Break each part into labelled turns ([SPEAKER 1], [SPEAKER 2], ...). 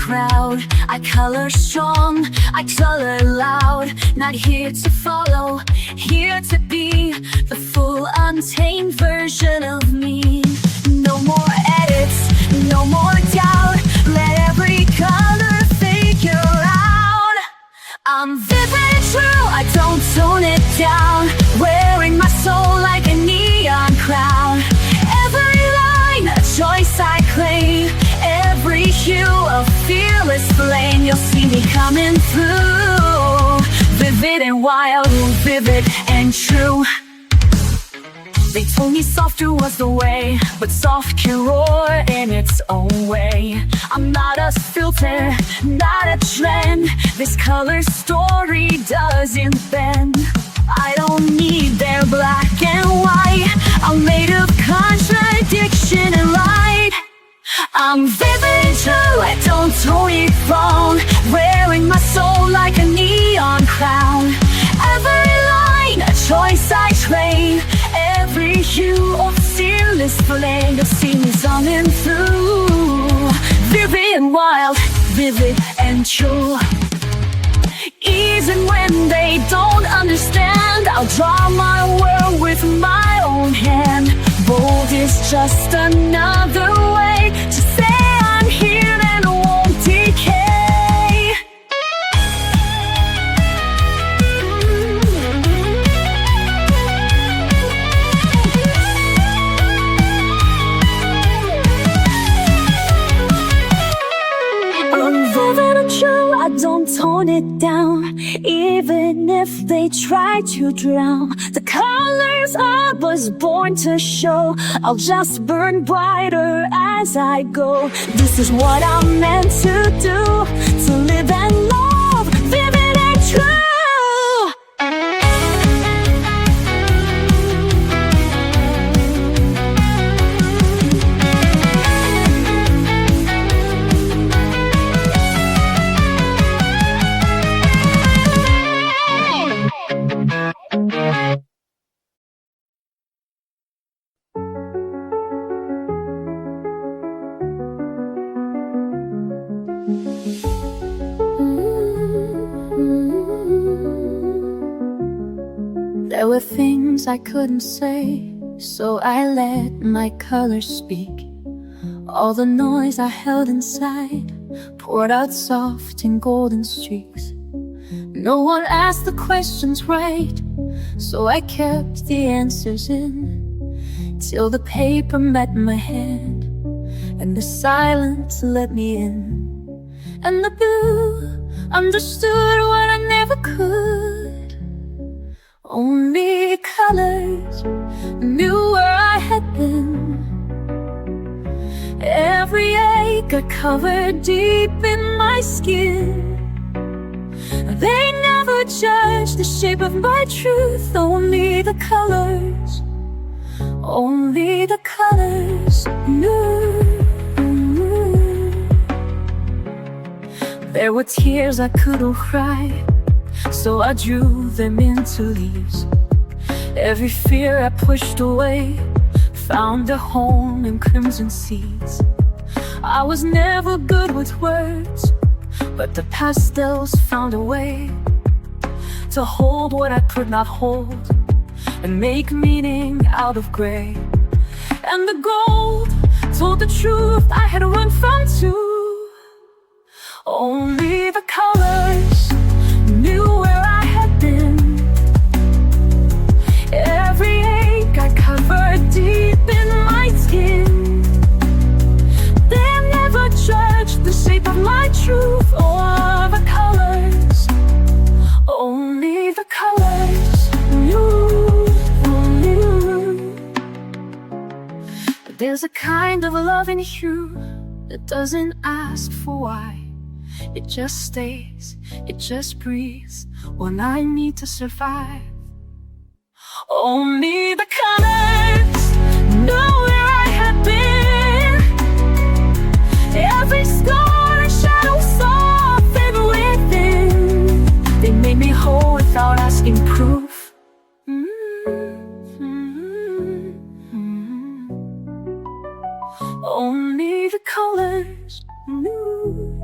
[SPEAKER 1] crowd. I color strong, I color loud. Not here to follow, here to be the full untamed version of me. No more edits, no more doubt. Let every color figure out. I'm vivid and true, I don't tone it down. Wearing my soul like a neon crown. Every line, a choice I claim. Every hue, a fearless flame. You'll see me coming through. Vivid and wild, vivid and true. They told me softer was the way, but soft can roar in its own way. I'm not a filter, not a trend. This color story doesn't bend. I don't need their black and white. I'm made of contradiction and light. I'm vivid and true, I don't tone it wrong. Wearing my soul like a neon crown. Every line, a choice I claim. Every hue of fearless flame. You'll see me zooming through. Vivid and wild, vivid and true. Even when they don't understand, I'll draw my world with my own hand. Bold is just another way to say I'm here and won't decay. I'm vivid and true, I don't tone it down. Even if they try to drown the colors I was born to show, I'll just burn brighter as I go. This is what I'm meant to do, to live and love, vivid and true. There were things I couldn't say, so I let my colors speak. All the noise I held inside poured out soft in golden streaks. No one asked the questions right, so I kept the answers in, till the paper met my hand and the silence let me in. And the blue understood what I never could. Only colors knew where I had been. Every ache I covered deep in my skin. They never judged the shape of my truth. Only the colors, only the colors knew. There were tears I couldn't cry, so I drew them into leaves. Every fear I pushed away found a home in crimson seeds. I was never good with words, but the pastels found a way to hold what I could not hold and make meaning out of gray. And the gold told the truth I had run from too. Only the colors knew where I had been. Every ache I covered deep in my skin. They never judged the shape of my truth or the colors. Only the colors knew, only knew. But there's a kind of love in you that doesn't ask for why. It just stays, it just breathes when I need to survive. Only the colors know where I have been. Every scar and shadow softened within. They made me whole without asking proof. Only the colors knew.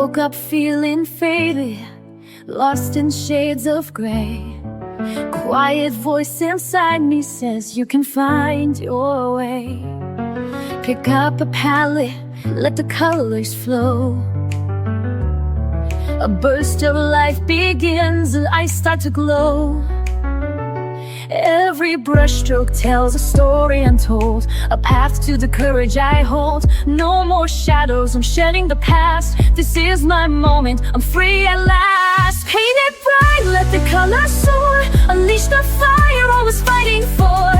[SPEAKER 1] woke up feeling faded, lost in shades of gray. Quiet voice inside me says you can find your way. Pick up a palette, let the colors flow. A burst of life begins and I start to glow. Every brushstroke tells a story untold, a path to the courage I hold. No more shadows, I'm shedding the past. This is my moment, I'm free at last. Paint it bright, let the colors soar. Unleash the fire I was fighting for.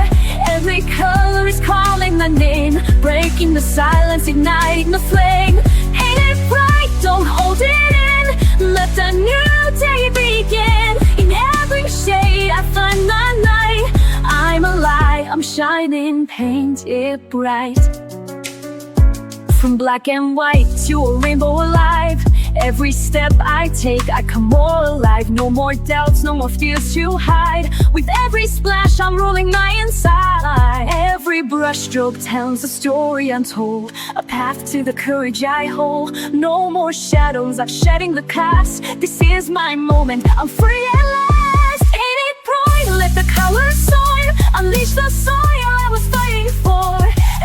[SPEAKER 1] Every color is calling my name, breaking the silence, igniting the flame. Paint it bright, don't hold it in. Let the new day begin. In every shade I find my light. I'm alive, I'm shining, paint it bright. From black and white to a rainbow alive. Every step I take, I come more alive. No more doubts, no more fears to hide. With every splash, I'm rolling my inside. Every brushstroke tells a story untold, a path to the courage I hold. No more shadows, I'm shedding the past. This is my moment, I'm free at last. Ain't it bright, let the colors soar. Unleash the fire I was fighting for.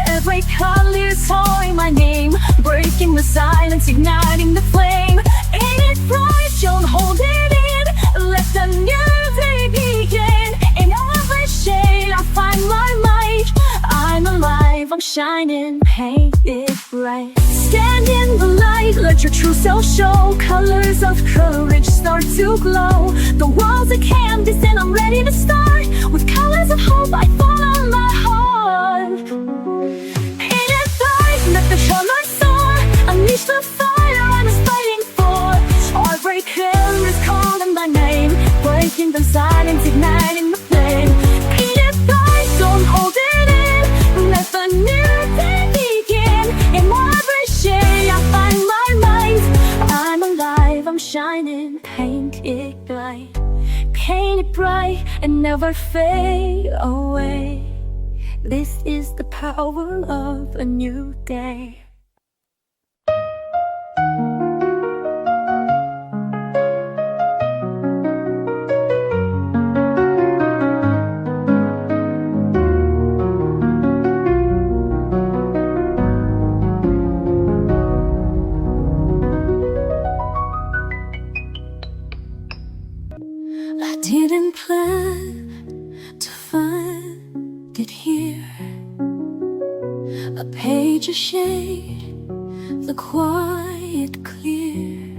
[SPEAKER 1] Every color is calling my name, breaking the silence, igniting the flame. Ain't it bright, don't hold it in. Let the new day begin. In every shade I find my light. I'm alive, I'm shining, paint it bright. Stand in the light, let your true self show. Colors of courage start to glow. The world's a canvas and I'm ready to start. With colors of hope I follow my heart. Paint it bright, let the colors soar. Unleash the fire I was fighting for. Every color is calling my name, breaking the silence, igniting the flame. Paint it bright, don't hold it in. Let the new day begin. In every shade I find my light. I'm alive, I'm shining, paint it bright. Paint it bright and never fade away. This is the power of a new day. I didn't plan to find it here. A page, a shade, the quiet clear.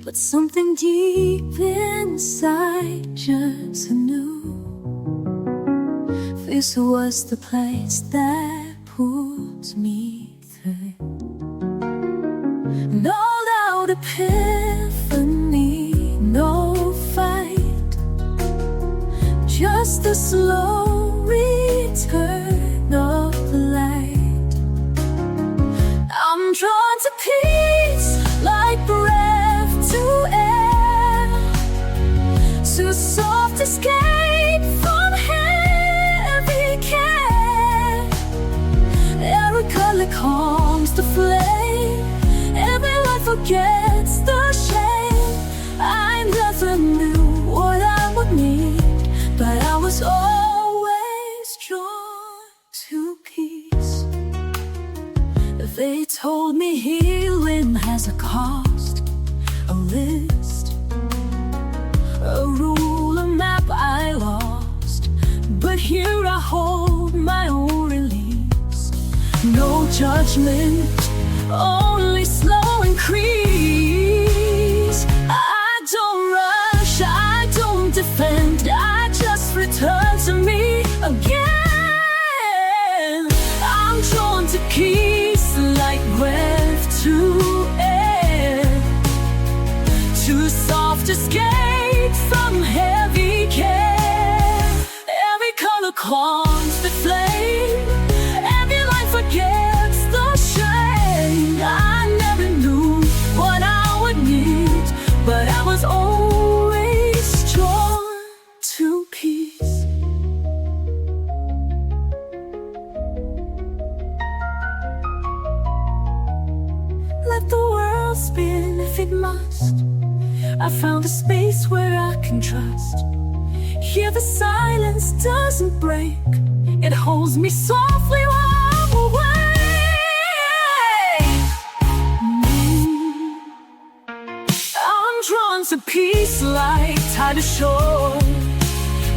[SPEAKER 1] But something deep inside just knew this was the place that pulls me through. No loud epiphany, no fight, just a slow return of the light. I'm drawn to peace like breath to air, to soft escape from heavy care. Every color calms the flame, every light forgets the shame. I never knew what I would need, but I was always drawn to peace. They told me healing has a cost, a list, a rule, a map I lost. But here I hold my own release. No judgment, only slow increase. I don't rush, I don't defend, I just return to me again. I'm drawn to peace like breath to air, to soft escape from heavy care. Every color calms the flame, every light forgets the shame. I never knew what I would need, but I was always drawn to peace. Let the world will spin if it must. I found a space where I can trust. Here the silence doesn't break. It holds me softly while I'm away. I'm drawn to peace like tide ashore,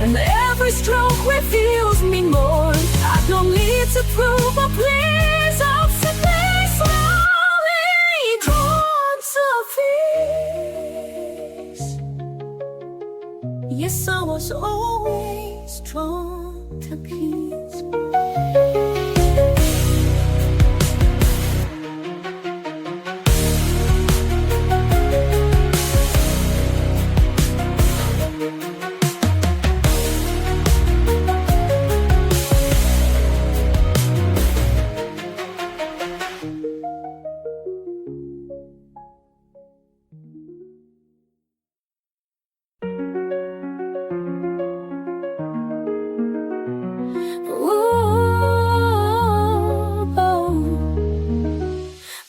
[SPEAKER 1] and every stroke reveals me more. I don't need to prove or please. I'm simply slowly drawn to peace. Yes, I was always drawn to peace.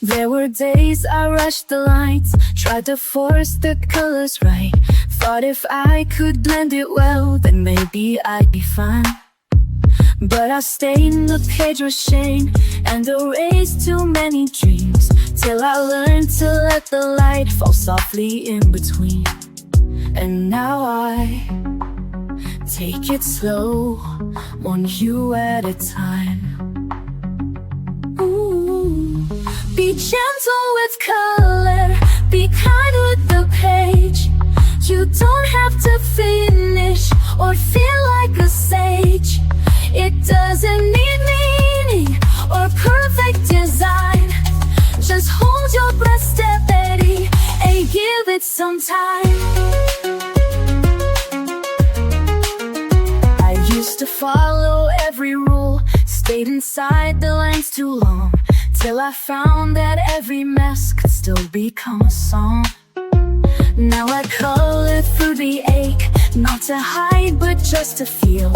[SPEAKER 1] There were days I rushed the lights, tried to force the colors right. Thought if I could blend it well, then maybe I'd be fine. But I stained the page with shame and erased too many dreams, till I learned to let the light fall softly in between. And now I take it slow, one hue at a time. Be gentle with color, be kind with the page. You don't have to finish or feel like a sage. It doesn't need meaning or perfect design. Just hold your breath steady and give it some time. I used to follow every rule, stayed inside the lines too long, till I found that every mess could still become a song. Now I color through the ache, not to hide but just to feel.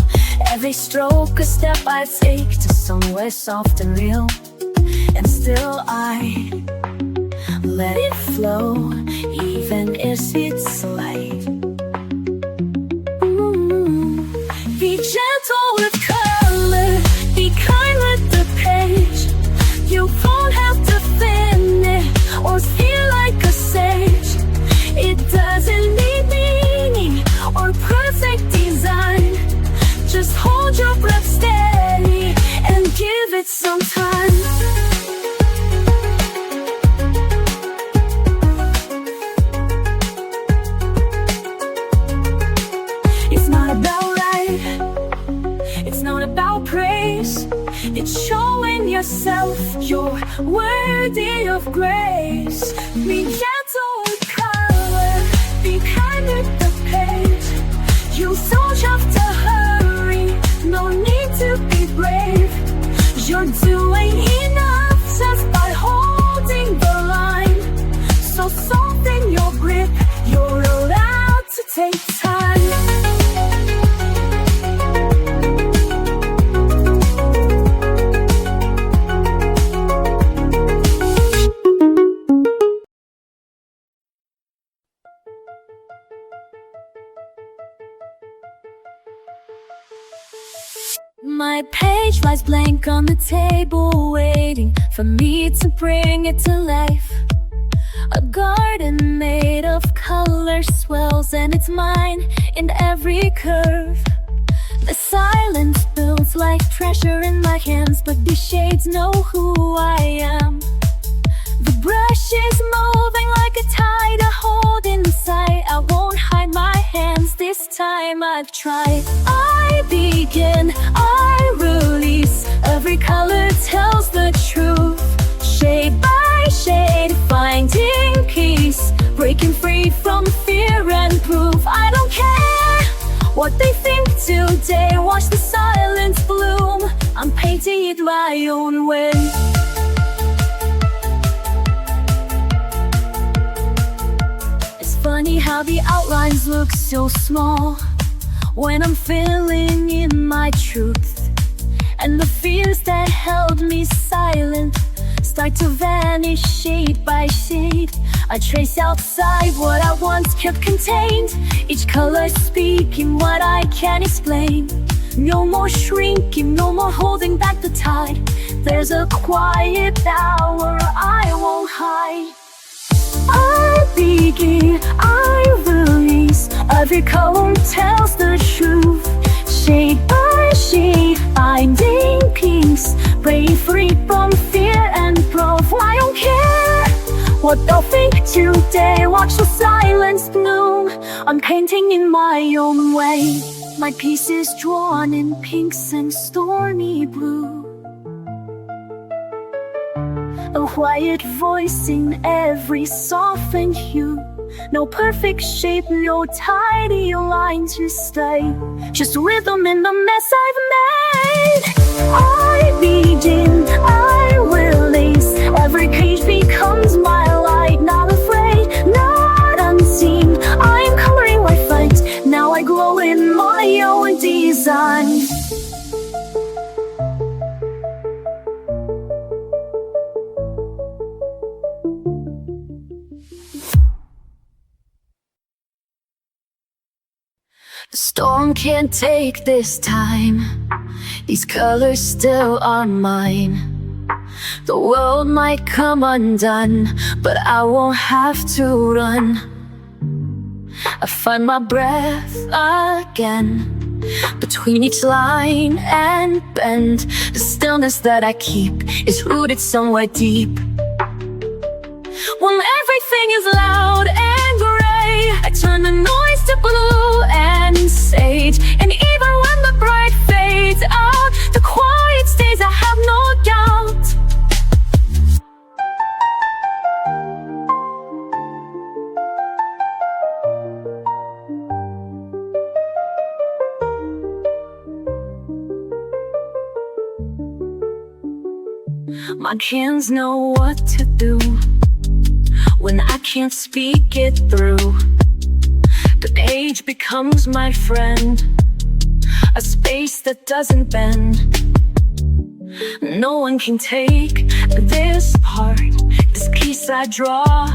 [SPEAKER 1] Every stroke a step I take to somewhere soft and real. And still I let it flow, even if it's light. Be gentle with color, be kind with the page. You don't have to finish or feel like a sage. It doesn't need meaning or perfect design. Just hold your breath steady and give it some time. It's not about right, it's not about praise. It's showing yourself you're worthy of grace. Be gentle with color, be kind with the page. You don't have to hurry, no need to be brave. You're doing enough just by holding the line. So soften your grip, you're allowed to take time. My page lies blank on the table, waiting for me to bring it to life. A garden made of color swells, and it's mine in every curve. The silence builds like treasure in my hands, but these shades know who I am. The brush is moving like a tide I hold inside. I won't hide my hands, this time I've tried. I begin, I release. Every color tells the truth. Shade by shade, finding peace. Breaking free from fear and proof. I don't care what they think today. Watch the silence bloom. I'm painting it my own way. Funny how the outlines look so small when I'm filling in my truth, and the fears that held me silent start to vanish shade by shade. I trace outside what I once kept contained, each color speaking what I can't explain. No more shrinking, no more holding back the tide. There's a quiet power I won't hide. I begin, I release. Every color tells the truth. Shade by shade, finding peace. Break free from fear and proof. I don't care what they'll think today. Watch the silence bloom. I'm painting in my own way. My piece is drawn in pinks and stormy blue. A quiet voice in every softened hue. No perfect shape, no tidy line to stay. Just rhythm in the mess I've made. I begin, I release. Every page becomes my light. Not afraid, not unseen. I'm coloring my fight. Now I glow in my own design. The storm can't take this time. These colors still are mine. The world might come undone, but I won't have to run. I find my breath again between each line and bend. The stillness that I keep is rooted somewhere deep. When everything is loud and gray, I turn the noise to blue and sage. And even when the bright fades out, the quiet stays, I have no doubt. My hands know what to do when I can't speak it through. The page becomes my friend, a space that doesn't bend. No one can take this part, this piece I draw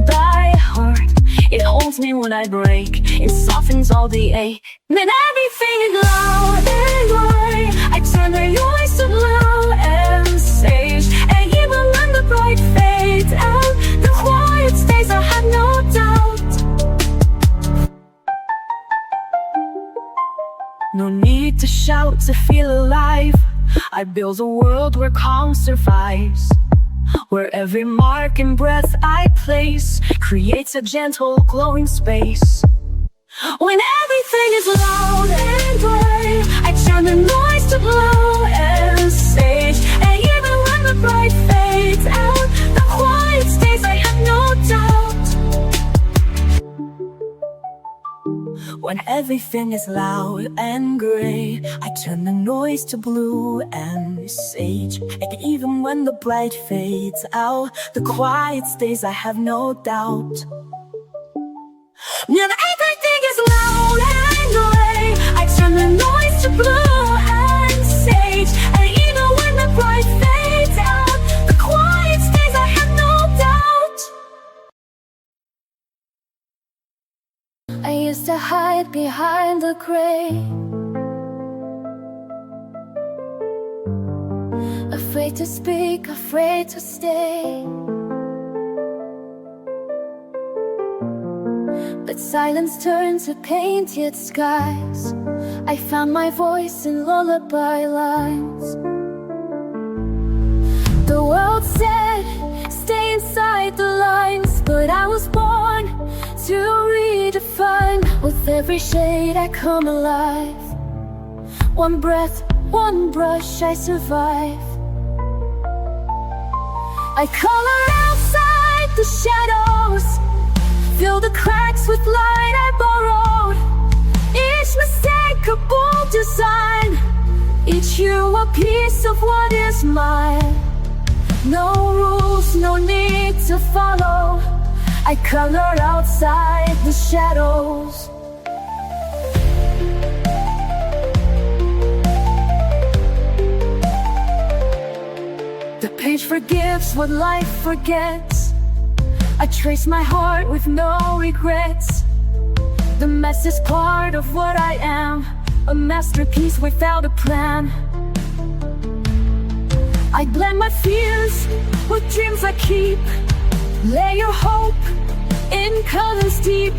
[SPEAKER 1] by heart. It holds me when I break, it softens all the ache. Then everything is loud and gray, I turn the noise to blue and sage. And even when the bright fades out, the quiet stays, I have no doubt. No need to shout to feel alive. I build a world where calm survives, where every mark and breath I place creates a gentle glowing space. When everything is loud and gray, I turn the noise to blue and sage. And even when the bright fades out, the quiet stays, I have no doubt. When everything is loud and gray, I turn the noise to blue and sage. And even when the bright fades out, the quiet stays, I have no doubt. When everything is loud and gray, I turn the noise to blue and sage. And even when the bright fades out, the quiet stays, I have no doubt. I used to hide behind the gray, afraid to speak, afraid to stay. But silence turned to painted skies. I found my voice in lullaby lines. The world said, stay inside the lines, but I was born to redefine. With every shade I come alive. One breath, one brush, I survive. I color outside the shadows, fill the cracks with light I borrowed. Each mistake a bold design, each hue a piece of what is mine. No rules, no need to follow. I color outside the shadows. The page forgives what life forgets. I trace my heart with no regrets. The mess is part of what I am, a masterpiece without a plan. I blend my fears with dreams I keep. Lay your hope in colors deep.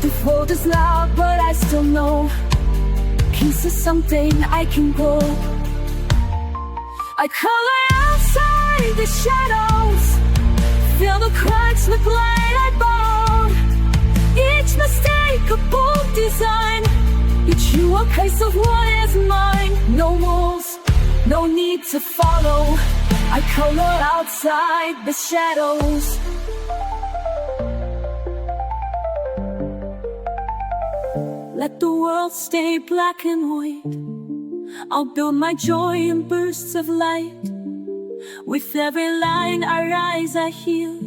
[SPEAKER 1] The world is loud, but I still know peace is something I can grow. I color outside the shadows, fill the cracks with light I borrowed. Each mistake a bold design, each you a piece of what is mine. No rules, no need to follow. I color outside the shadows. Let the world stay black and white. I'll build my joy in bursts of light. With every line I rise, I heal.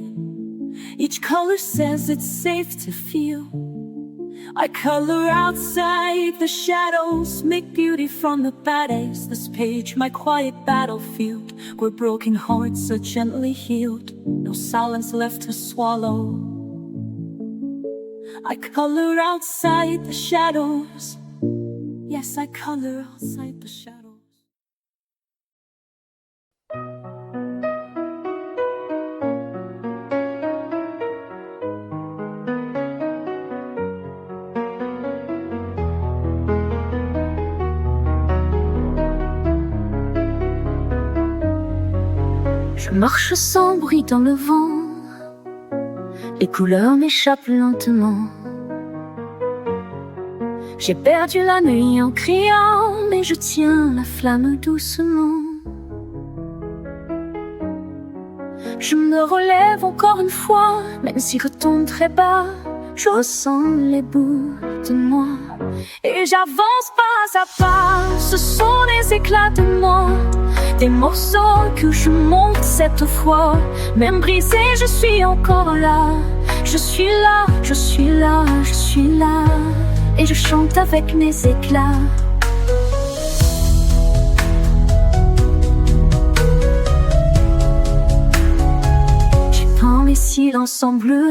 [SPEAKER 1] Each color says it's safe to feel. I color outside the shadows, make beauty from the bad days. This page, my quiet battlefield, where broken hearts are gently healed. No silence left to swallow. I color outside the shadows. Yes, I color outside the shadows. Je marche sans bruit dans le vent, les couleurs m'échappent lentement. J'ai perdu la nuit en criant, mais je tiens la flamme doucement. Je me relève encore une fois, même si je retombe très bas, je ressens les bouts de moi. Et j'avance pas à pas, ce sont les éclats de moi, des morceaux que je monte cette fois. Même brisé, je suis encore là. Je suis là, je suis là, je suis là. Et je chante avec mes éclats. J'ai peint mes silences en bleu,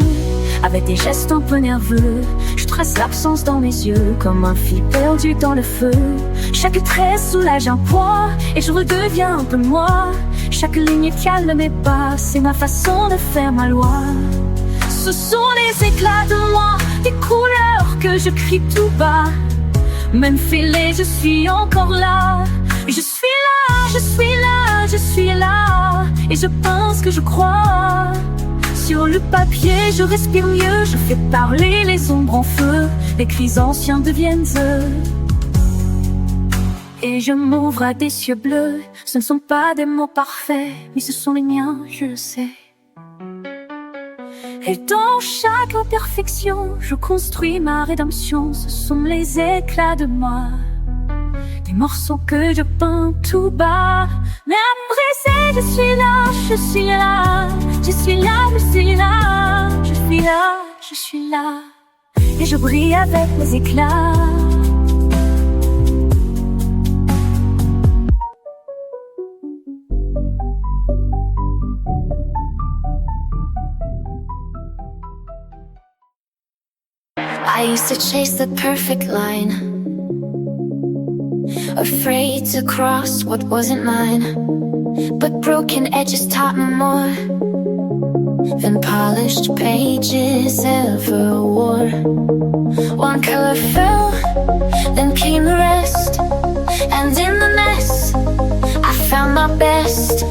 [SPEAKER 1] avec des gestes un peu nerveux. Je trace l'absence dans mes yeux, comme un fil perdu dans le feu. Chaque trait soulage un poids, et je redeviens un peu moi. Chaque ligne calme mes pas, c'est ma façon de faire ma loi. Ce sont les éclats de moi, des couleurs que je crie tout bas. Même fêlée, je suis encore là. Je suis là, je suis là, je suis là. Et je pense que je crois. Sur le papier, je respire mieux. Je fais parler les ombres en feu. Les cris anciens deviennent eux. Et je m'ouvre à des cieux bleus. Ce ne sont pas des mots parfaits, mais ce sont les miens, je le sais. Et dans chaque imperfection, je construis ma rédemption. Ce sont les éclats de moi, des morceaux que je peins tout bas. Même brisé, je suis là, je suis là. Je suis là, je suis là. Je suis là, je suis là. Et je brille avec mes éclats. I used to chase the perfect line, afraid to cross what wasn't mine. But broken edges taught me more than polished pages ever wore. One color fell, then came the rest, and in the mess I found my best.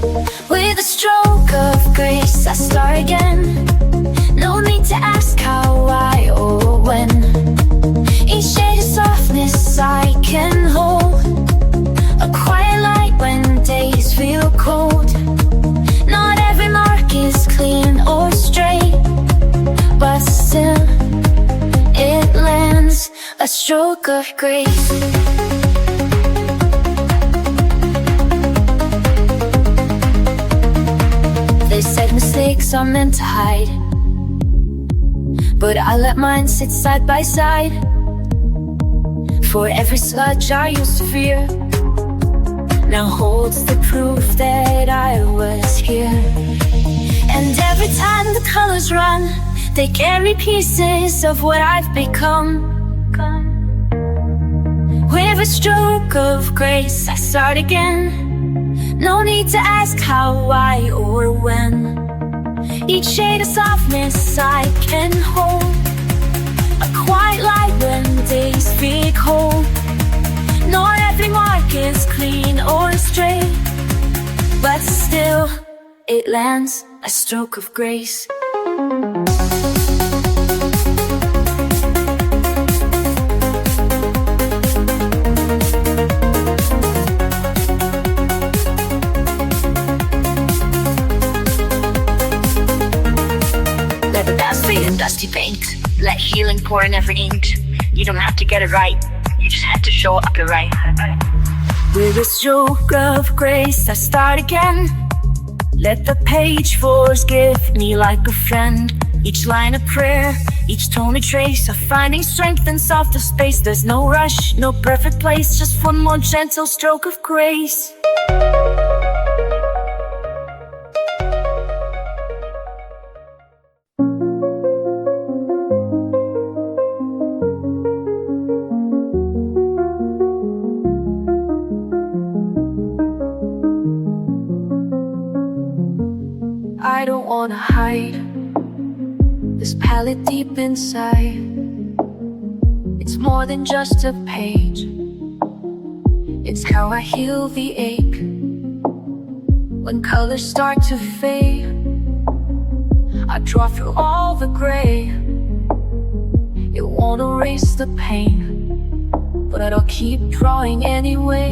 [SPEAKER 1] With a stroke of grace I start again. No need to ask how, why, or when. Each shade of softness I can hold, a quiet light when days feel cold. Not every mark is clean or straight, but still it lands, a stroke of grace. They said mistakes are meant to hide, but I let mine sit side by side. For every sludge I used to fear now holds the proof that I was colors run, they carry pieces of what I've become. With a stroke of grace, I start again. No need to ask how, why, or when. Each shade of softness I can hold, a quiet light when days feel cold. Not every mark is clean or straight, but still it lands a stroke of grace.
[SPEAKER 2] Let the dust fade in dusty paint. Let healing pour in every ink. You don't have to get it right, you just have to show up your right.
[SPEAKER 1] With a stroke of grace, I start again. Let the page forgive me like a friend. Each line a prayer, each tone a trace of finding strength in softer space. There's no rush, no perfect place, just one more gentle stroke of grace. I don't wanna hide this palette deep inside. It's more than just a page, it's how I heal the ache. When colors start to fade, I draw through all the gray. It won't erase the pain, but I'll keep drawing anyway.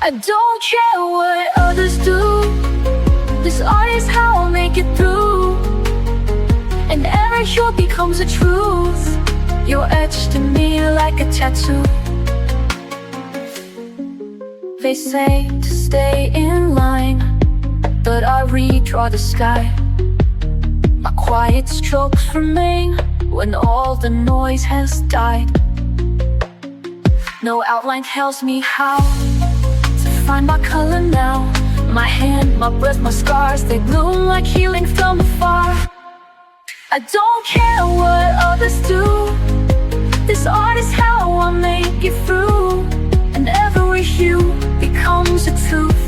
[SPEAKER 1] I don't care what others do, this art is how I'll make it through. And every hue becomes a truth. You're etched in me like a tattoo. They say to stay in line, but I redraw the sky. My quiet strokes remain when all the noise has died. No outline tells me how to find my color now. My hand, my breath, my scars, they bloom like healing from afar. I don't care what others do, this art is how I make it through. And every hue becomes a truth.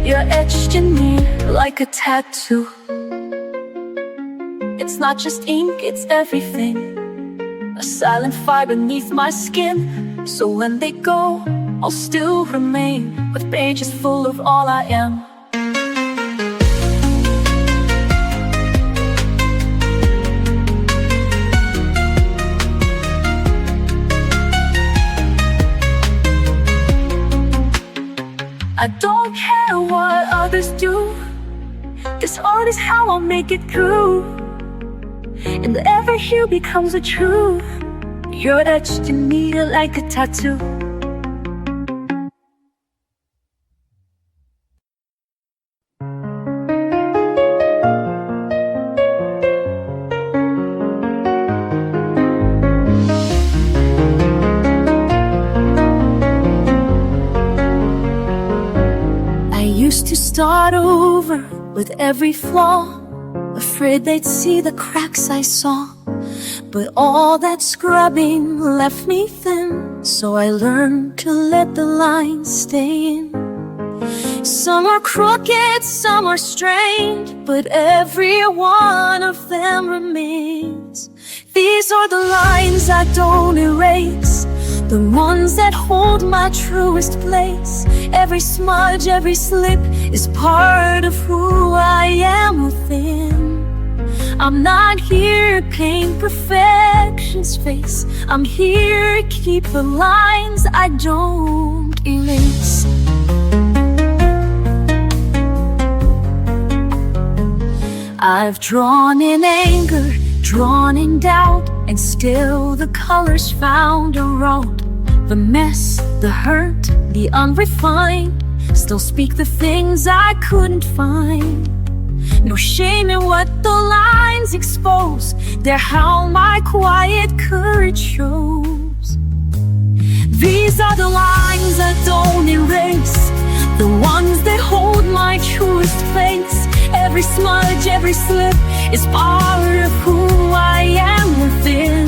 [SPEAKER 1] You're etched in me like a tattoo. It's not just ink, it's everything, a silent fire beneath my skin. So when they go, I'll still remain with pages full of all I am. I don't care what others do, this art is how I'll make it through. And every hue becomes a truth. You're etched in me like a tattoo. Used to start over with every flaw, afraid they'd see the cracks I saw. But all that scrubbing left me thin, so I learned to let the lines stay in. Some are crooked, some are strained, but every one of them remains. These are the lines I don't erase, the ones that hold my truest place. Every smudge, every slip is part of who I am within. I'm not here to paint perfection's face, I'm here to keep the lines I don't erase. I've drawn in anger, drawn in doubt, and still the colors found a road. The mess, the hurt, the unrefined still speak the things I couldn't find. No shame in what the lines expose, they're how my quiet courage shows. These are the lines I don't erase, the ones that hold my truest place. Every Every smudge, every slip is part of who I am within.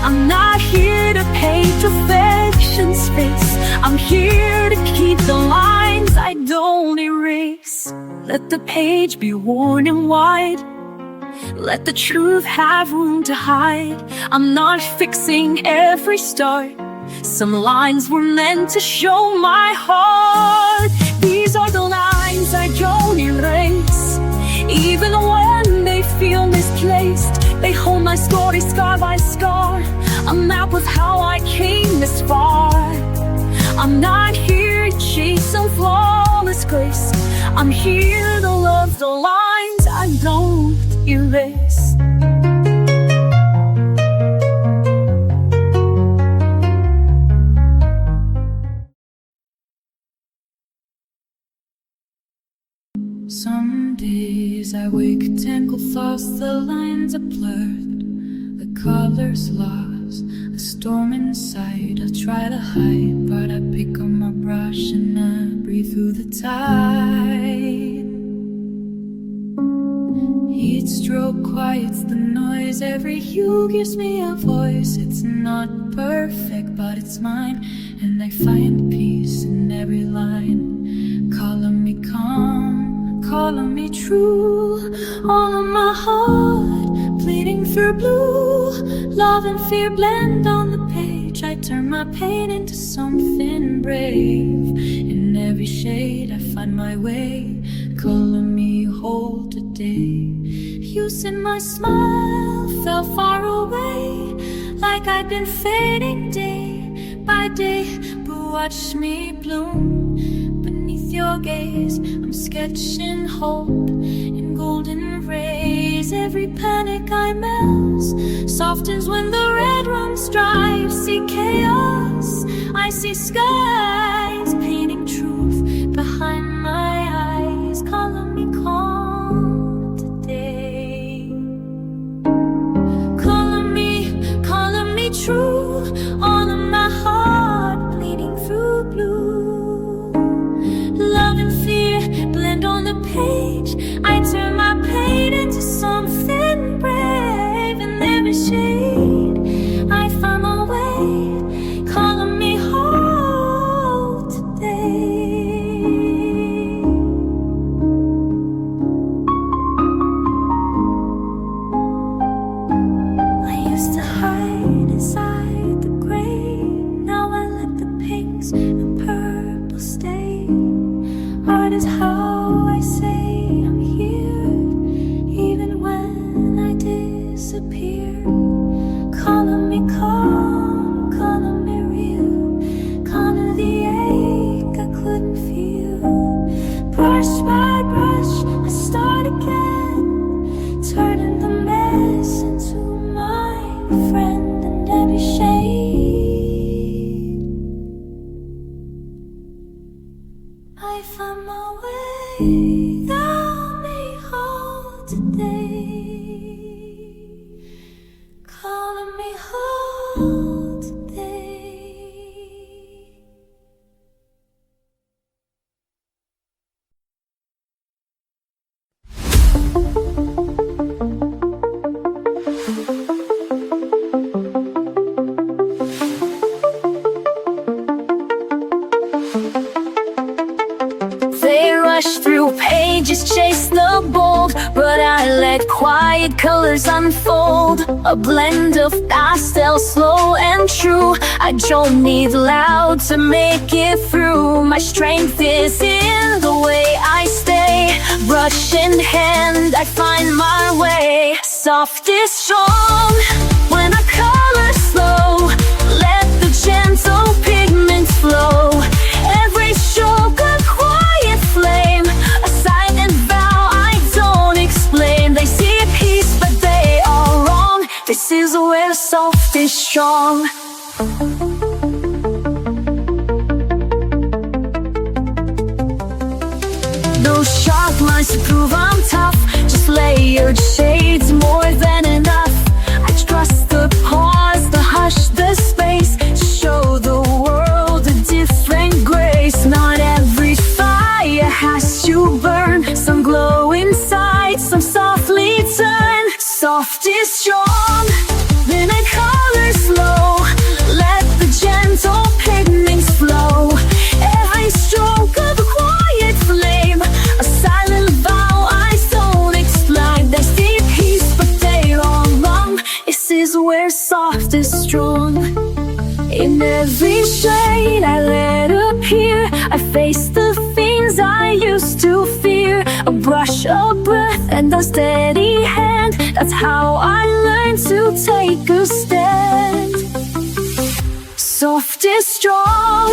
[SPEAKER 1] I'm not here to paint perfection's face. I'm here to keep the lines I don't erase. Let the page be worn and wide. Let the truth have room to hide. I'm not fixing every start. Some lines were meant to show my heart. These are the lines I don't erase. Even when they feel misplaced, they hold my story scar by scar. A map with how I came this far. I'm not here chasing flawless grace. I'm here to love the lines I don't erase.
[SPEAKER 3] Some days I wake tangled thoughts, the lines are blurred, the colors lost, a storm inside. I try to hide, but I pick up my brush and I breathe through the tide. Heat stroke quiets the noise, every hue gives me a voice. It's not perfect, but it's mine, and I find peace in every line. Calling me calm, calling me true. All of my heart bleeding through blue. Love and fear blend on the page. I turn my pain into something brave. In every shade I find my way. Calling me whole today. You said my smile fell far away, like I'd been fading day by day. But watch me bloom beneath your gaze. I'm sketching hope in golden rays. Every panic I melt softens when the red runs dry. See chaos, I see skies, painting truth behind my eyes. Calling me calm today. Calling me true. All of my heart bleeding through blue. Love and fear blend on the page. I turn my pain into something brave. In every shade I find my way. Calling me whole today. I used to hide inside the gray. Now I let the pinks and purple stay. Art is how I say I'm here, even when I disappear. Calling me calm, calling me real. Calling the ache I couldn't feel. Brush by brush, I start again, turning the mess into my friend. And every shade I find my way. Thou me whole today. Calling me whole today.
[SPEAKER 1] They rush through pages, chase the bold, but I let quiet colors unfold. A blend of pastel, slow and true. I don't need loud to make it through. My strength is in the way I stay. Brush in hand, I find my way. Soft is strong when I color slow. Let the gentle pigments flow. Every stroke a quiet flame, a silent vow I don't explain. They see peace but they are wrong. This is where soft is strong. Those sharp lines to prove I'm tough, just layered shades more than enough. I trust the pause, the hush, the space, to show the world a different grace. Not every fire has to burn, some glow inside. Soft is strong, then a color slow. Let the gentle pigments flow. Every stroke of a quiet flame, a silent vow I don't explain. There's deep peace, but they are wrong. This is where soft is strong. In every shade I let appear, I face the things I used to fear. A brush, a breath, and a steady hand. That's how I learned to take a stand. Soft is strong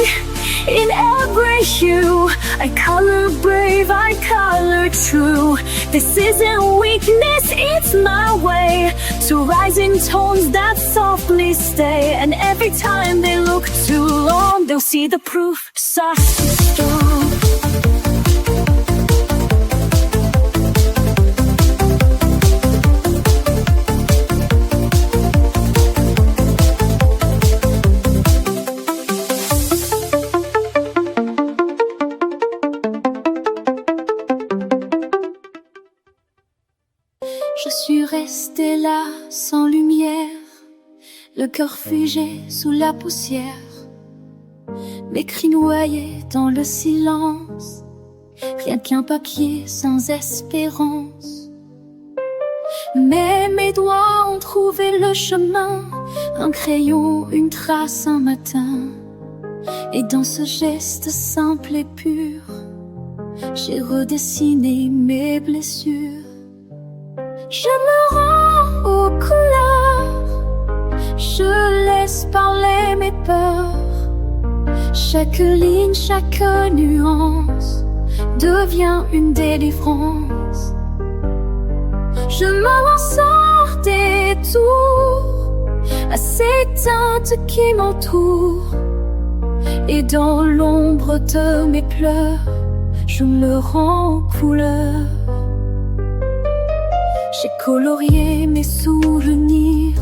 [SPEAKER 1] in every hue. I color brave, I color true. This isn't weakness, it's my way to rise in tones that softly stay. And every time they look too long, they'll see the proof. Soft is strong.
[SPEAKER 3] Je suis restée là, sans lumière, le cœur figé sous la poussière, mes cris noyés dans le silence, rien qu'un papier sans espérance. Mais mes doigts ont trouvé le chemin, un crayon, une trace, un matin. Et dans ce geste simple et pur, j'ai redessiné mes blessures. Je me rends aux couleurs, je laisse parler mes peurs. Chaque ligne, chaque nuance devient une délivrance. Je me lance hors des tours à ces teintes qui m'entourent. Et dans l'ombre de mes pleurs, je me rends aux couleurs. J'ai colorié mes souvenirs,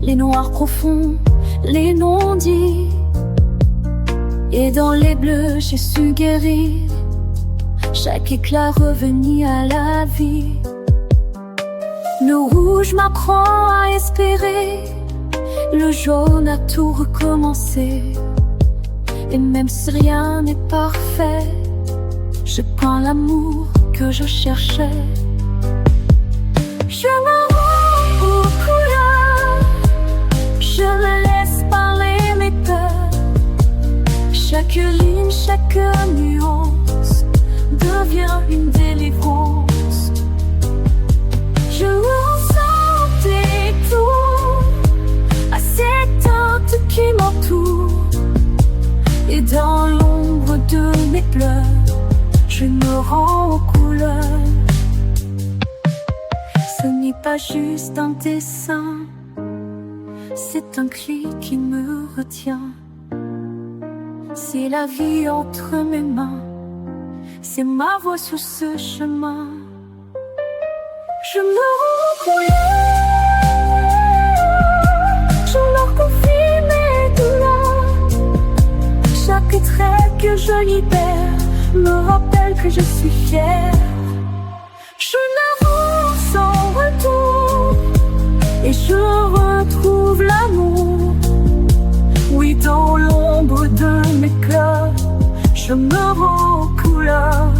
[SPEAKER 3] les noirs profonds, les non-dits. Et dans les bleus, j'ai su guérir chaque éclat revenu à la vie. Le rouge m'apprend à espérer, le jaune a tout recommencé. Et même si rien n'est parfait, je prends l'amour que je cherchais. Je me rends aux couleurs, je me laisse parler mes peurs. Chaque ligne, chaque nuance devient une délivrance. Je ressens des tours à ces teintes qui m'entourent. Et dans l'ombre de mes pleurs, je me rends aux couleurs. Ce n'est pas juste un dessin, c'est un cri qui me retient. C'est la vie entre mes mains, c'est ma voix sur ce chemin. Je me rends aux couleurs, je leur confie mes douleurs. Chaque trait que je libère me rappelle que je suis fière. Je n'avance sans retour et je retrouve l'amour. Oui, dans l'ombre de mes cœurs, je me rends aux couleurs.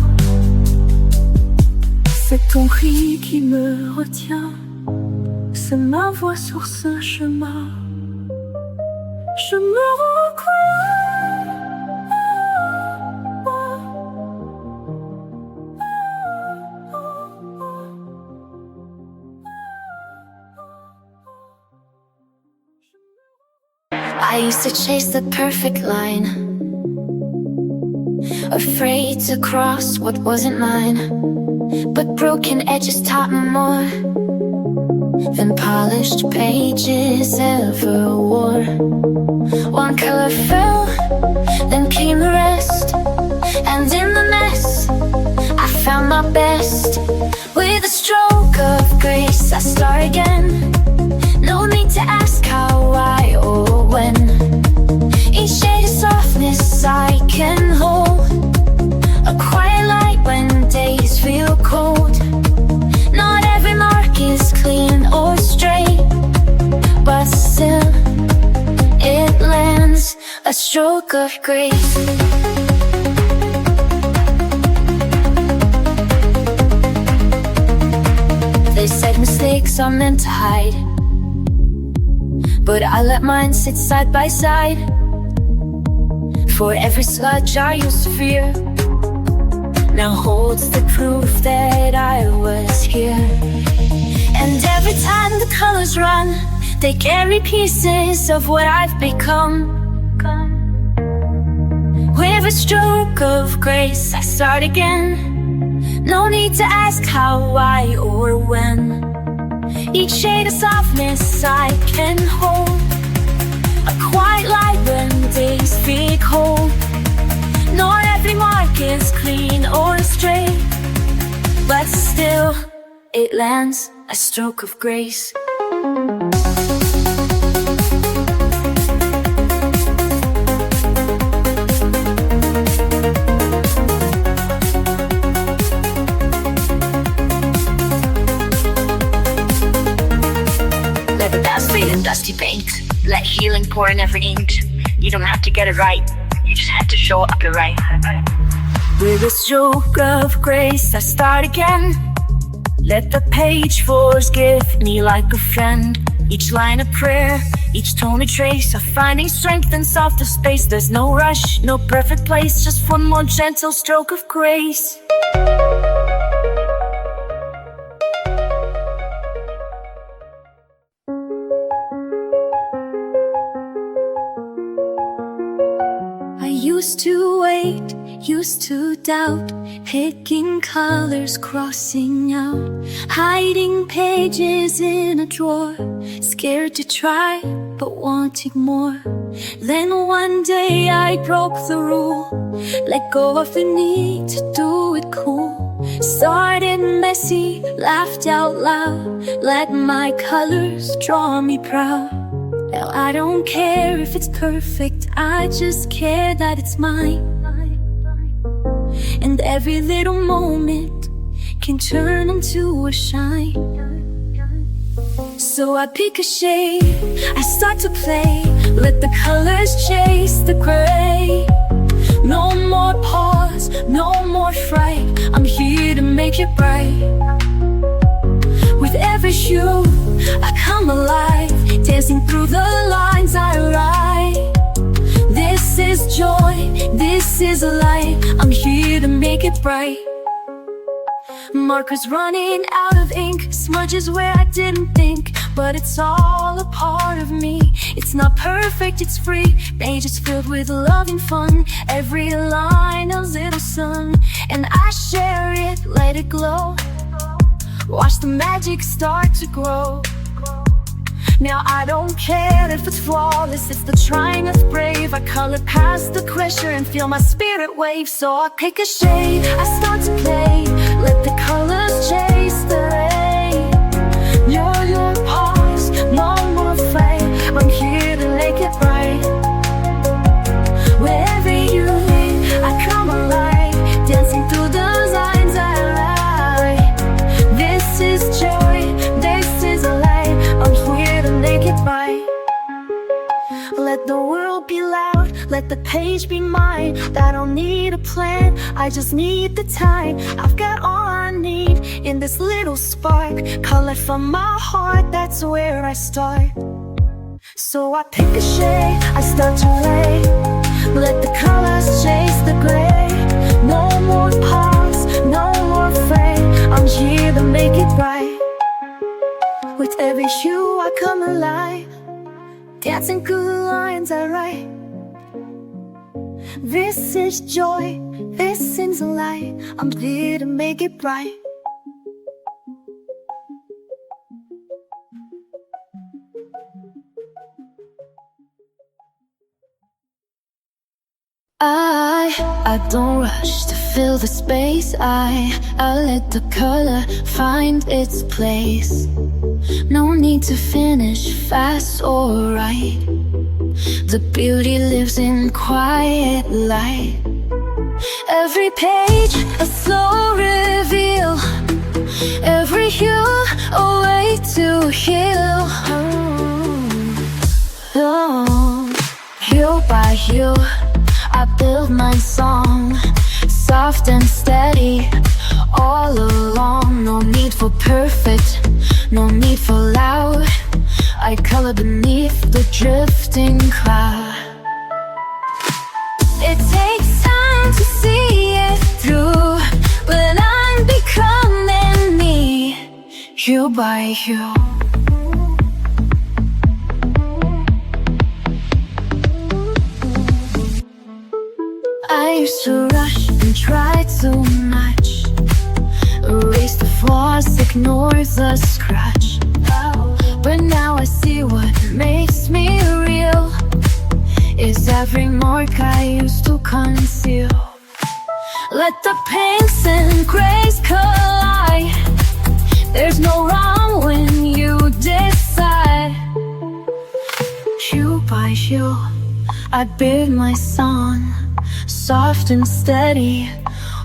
[SPEAKER 3] C'est ton cri qui me retient, c'est ma voix sur ce chemin. Je me rends aux couleurs.
[SPEAKER 1] I used to chase the perfect line, afraid to cross what wasn't mine. But broken edges taught me more than polished pages ever wore. One color fell, then came the rest, and in the mess I found my best. With a stroke of grace I start again. No need to ask how, why, or when. Each shade of softness I can hold, a quiet light when days feel cold. Not every mark is clean or strong. stroke of grace. They said mistakes are meant to hide, but I let mine sit side by side. For every sludge I used to fear now holds the proof that I was here. And every time the colors run, they carry pieces of what I've become. With a stroke of grace, I start again. No need to ask how, why, or when. Each shade of softness I can hold, a quiet light when days feel cold. Not every mark is clean or straight, but still it lands a stroke of grace.
[SPEAKER 2] Let the dust fade in dusty paint. Let healing pour in every ink. You don't have to get it right, you just have to show up right.
[SPEAKER 1] With a stroke of grace, I start again. Let the page forgive me like a friend. Each line a prayer, each tone a trace of finding strength in softer space. There's no rush, no perfect place, just one more gentle stroke of grace. I used to wait, used to doubt, picking colors, crossing out, hiding pages in a drawer, scared to try, but wanting more. Then one day I broke the rule, let go of the need to do it cool. Started messy, laughed out loud, let my colors draw me proud. Now I don't care if it's perfect, I just care that it's mine. And every little moment can turn into a shine. So I pick a shade, I start to play, let the colors chase the gray. No more pause, no more fright, I'm here to make it bright. With every hue, I come alive, dancing through the lines I write. This is joy, this is light, I'm here to make it bright. Markers running out of ink, smudges where I didn't think, but it's all a part of me. It's not perfect, it's free, pages filled with love and fun. Every line a little sun, and I share it, let it glow. Watch the magic start to grow. Now I don't care if it's flawless, it's the trying that's brave. I color past the pressure and feel my spirit wave. So I pick a shade, I start to play, let the colors chase the rain. Your pause, no more fight, I'm here to make it right. Wherever you live, I come alive, dancing through those lines I write. This is joy, this is a light, I'm here to make it right. Let the world be loud, let the page be mine. I don't need a plan, I just need the time. I've got all I need in this little spark. Color from my heart, that's where I start. So I pick a shade, I start to lay, let the colors chase the gray. No more pause, no more fray, I'm here to make it right. With every hue I come alive, dancing through the lines I write. This is joy, this is light, I'm here to make it bright. I don't rush to fill the space. I let the color find its place. No need to finish fast or right. The beauty lives in quiet light. Every page a slow reveal, every hue a way to heal. Oh, hue by hue, for perfect, no need for loud. I color beneath the drifting cloud. It takes time to see it through, but I'm becoming me, hue by hue. I used to rush and try too much, erase the flaws, ignore the scratch. But now I see what makes me real is every mark I used to conceal. Let the pinks and grays collide. There's no wrong when you decide. Hue by hue, I build my song, soft and steady,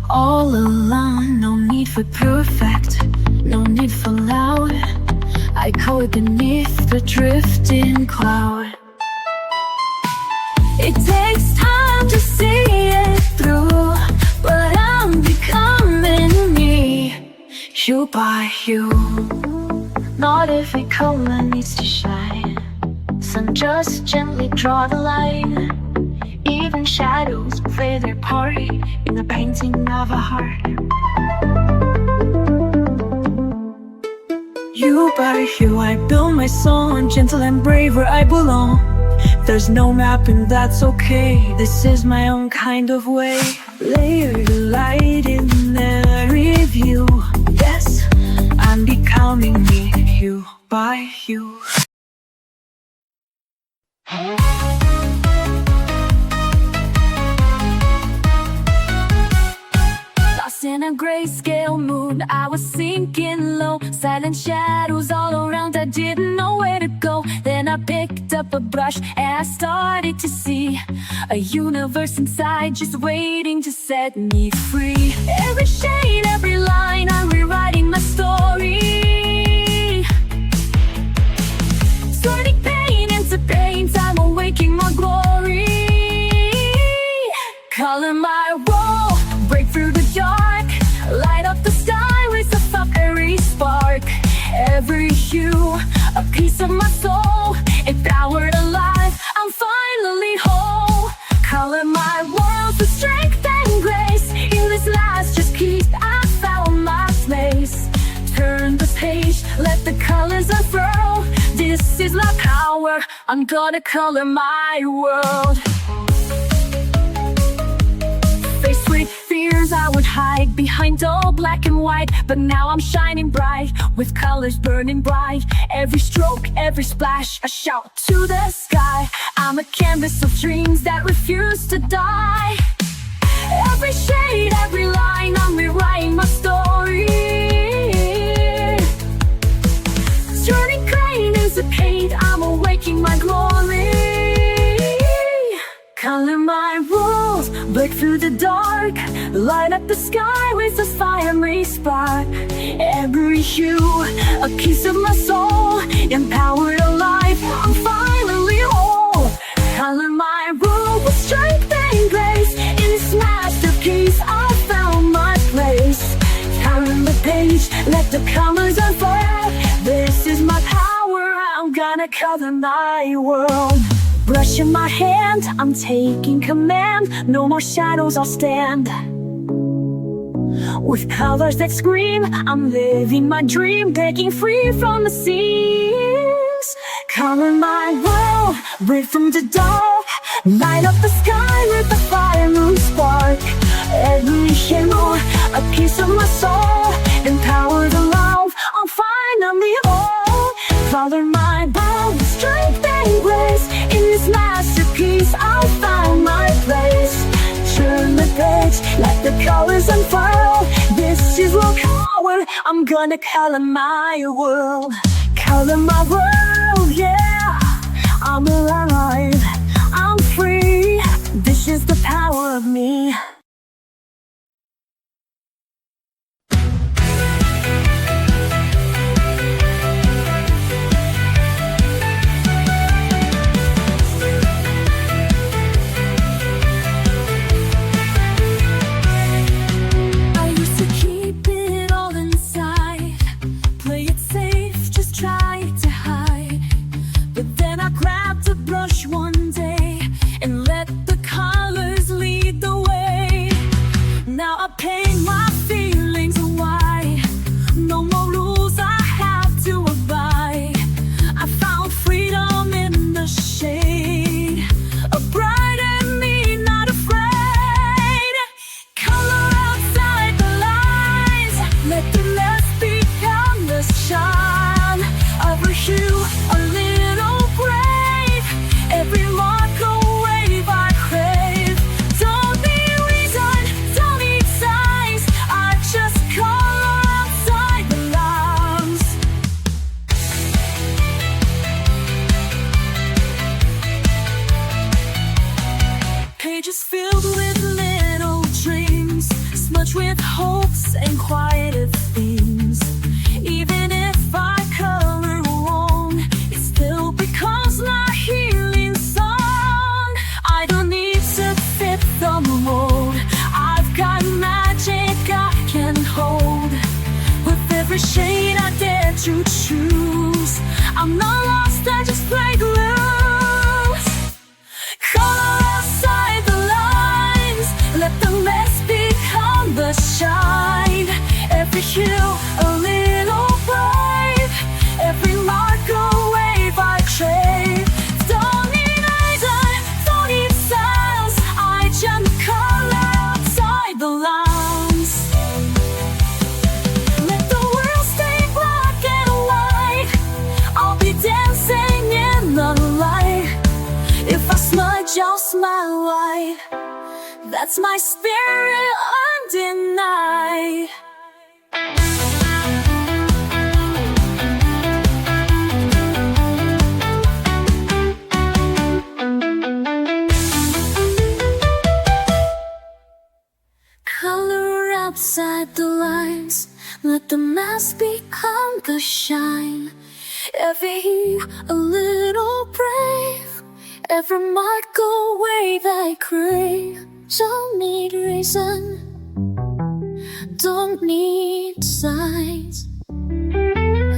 [SPEAKER 1] all alone. No need for perfect, no need for loud. I color beneath the drifting cloud. It takes time to see it through, but I'm becoming me, hue by hue. Not every color needs to shine, some just gently draw the line. Even shadows play their part in the painting of a heart. Hue by hue, I build my song, gentle and brave where I belong. There's no map and that's okay, this is my own kind of way. Layered light in every view. Yes, I'm becoming me, hue by hue. Lost in a grayscale mood, I was sinking low. Silent shadows all around, I didn't know where to go. Then I picked up a brush and I started to see a universe inside just waiting to set me free. Every shade, every line, I'm rewriting my story. Turning pain into paint, I'm awaking my glory. Color my wall, break through the dark, light up the sky with a fiery spark. Every hue, a piece of my soul, empowered alive, I'm finally whole. Color my world with strength and grace. In this last just keep, I found my place. Turn the page, let the colors unfurl. This is my power, I'm gonna color my world. Faced with fears I would hide behind all black and white, but now I'm shining bright with colors burning bright. Every stroke, every splash, a shout to the sky. I'm a canvas of dreams that refuse to die. Every shade, every line, I'm rewriting my story. Turning pain into paint, I'm awaking my glory. Color my rules, break through the dark, light up the sky with a fiery spark. Every hue, a piece of my soul, empowered alive, I'm finally whole. Color my world with strength and grace. In this masterpiece, I found my place. Turn the page, let the colors unfurl. This is my power, I'm gonna color my world. Brush in my hand, I'm taking command. No more shadows, I'll stand. With colors that scream, I'm living my dream, breaking free from the seams. Color my world, break from the dark, light up the sky with a fiery spark. Every hero, a piece of my soul, empowered alive, I'm finally whole. Color my world with strength and grace. In this masterpiece, I found my place. Turn the page, let the colors unfurl. This is what power, I'm gonna color my world. Color my world, yeah. I'm alive, I'm free. This is the power of me. Let the mess become the shine. Every hue a little brave, every mark a wave I crave. Don't need reason, don't need size, I just color outside the lines. Pages filled with little dreams, smudged with hopes and quieted themes. Even if I color wrong, it still becomes my healing song. I don't need to fit the mold, I've got magic I can hold. With every shade I dare to choose, I'm not lost, I just play loose. Color outside the lines, let the mess become the shine. Every hue a little brave, every mark a wave I crave. Don't need reason, don't need styles, I just color outside the lines. Let the world stay black and white, I'll be dancing in the light. If I smudge, I'll smile wide, that's my spirit undenied. Color outside the lines, let the mask become the shine. Every hue a little brave, every mark a wave I crave. Don't need reason, don't need signs,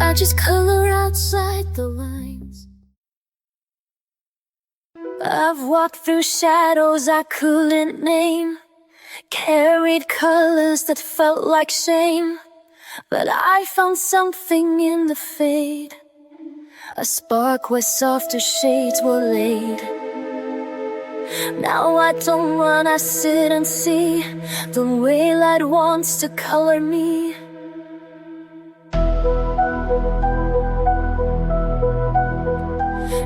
[SPEAKER 1] I just color outside the lines. I've walked through shadows I couldn't name, carried colors that felt like shame, but I found something in the fade, a spark where softer shades were laid. Now I don't run, I sit and see the way light wants to color me.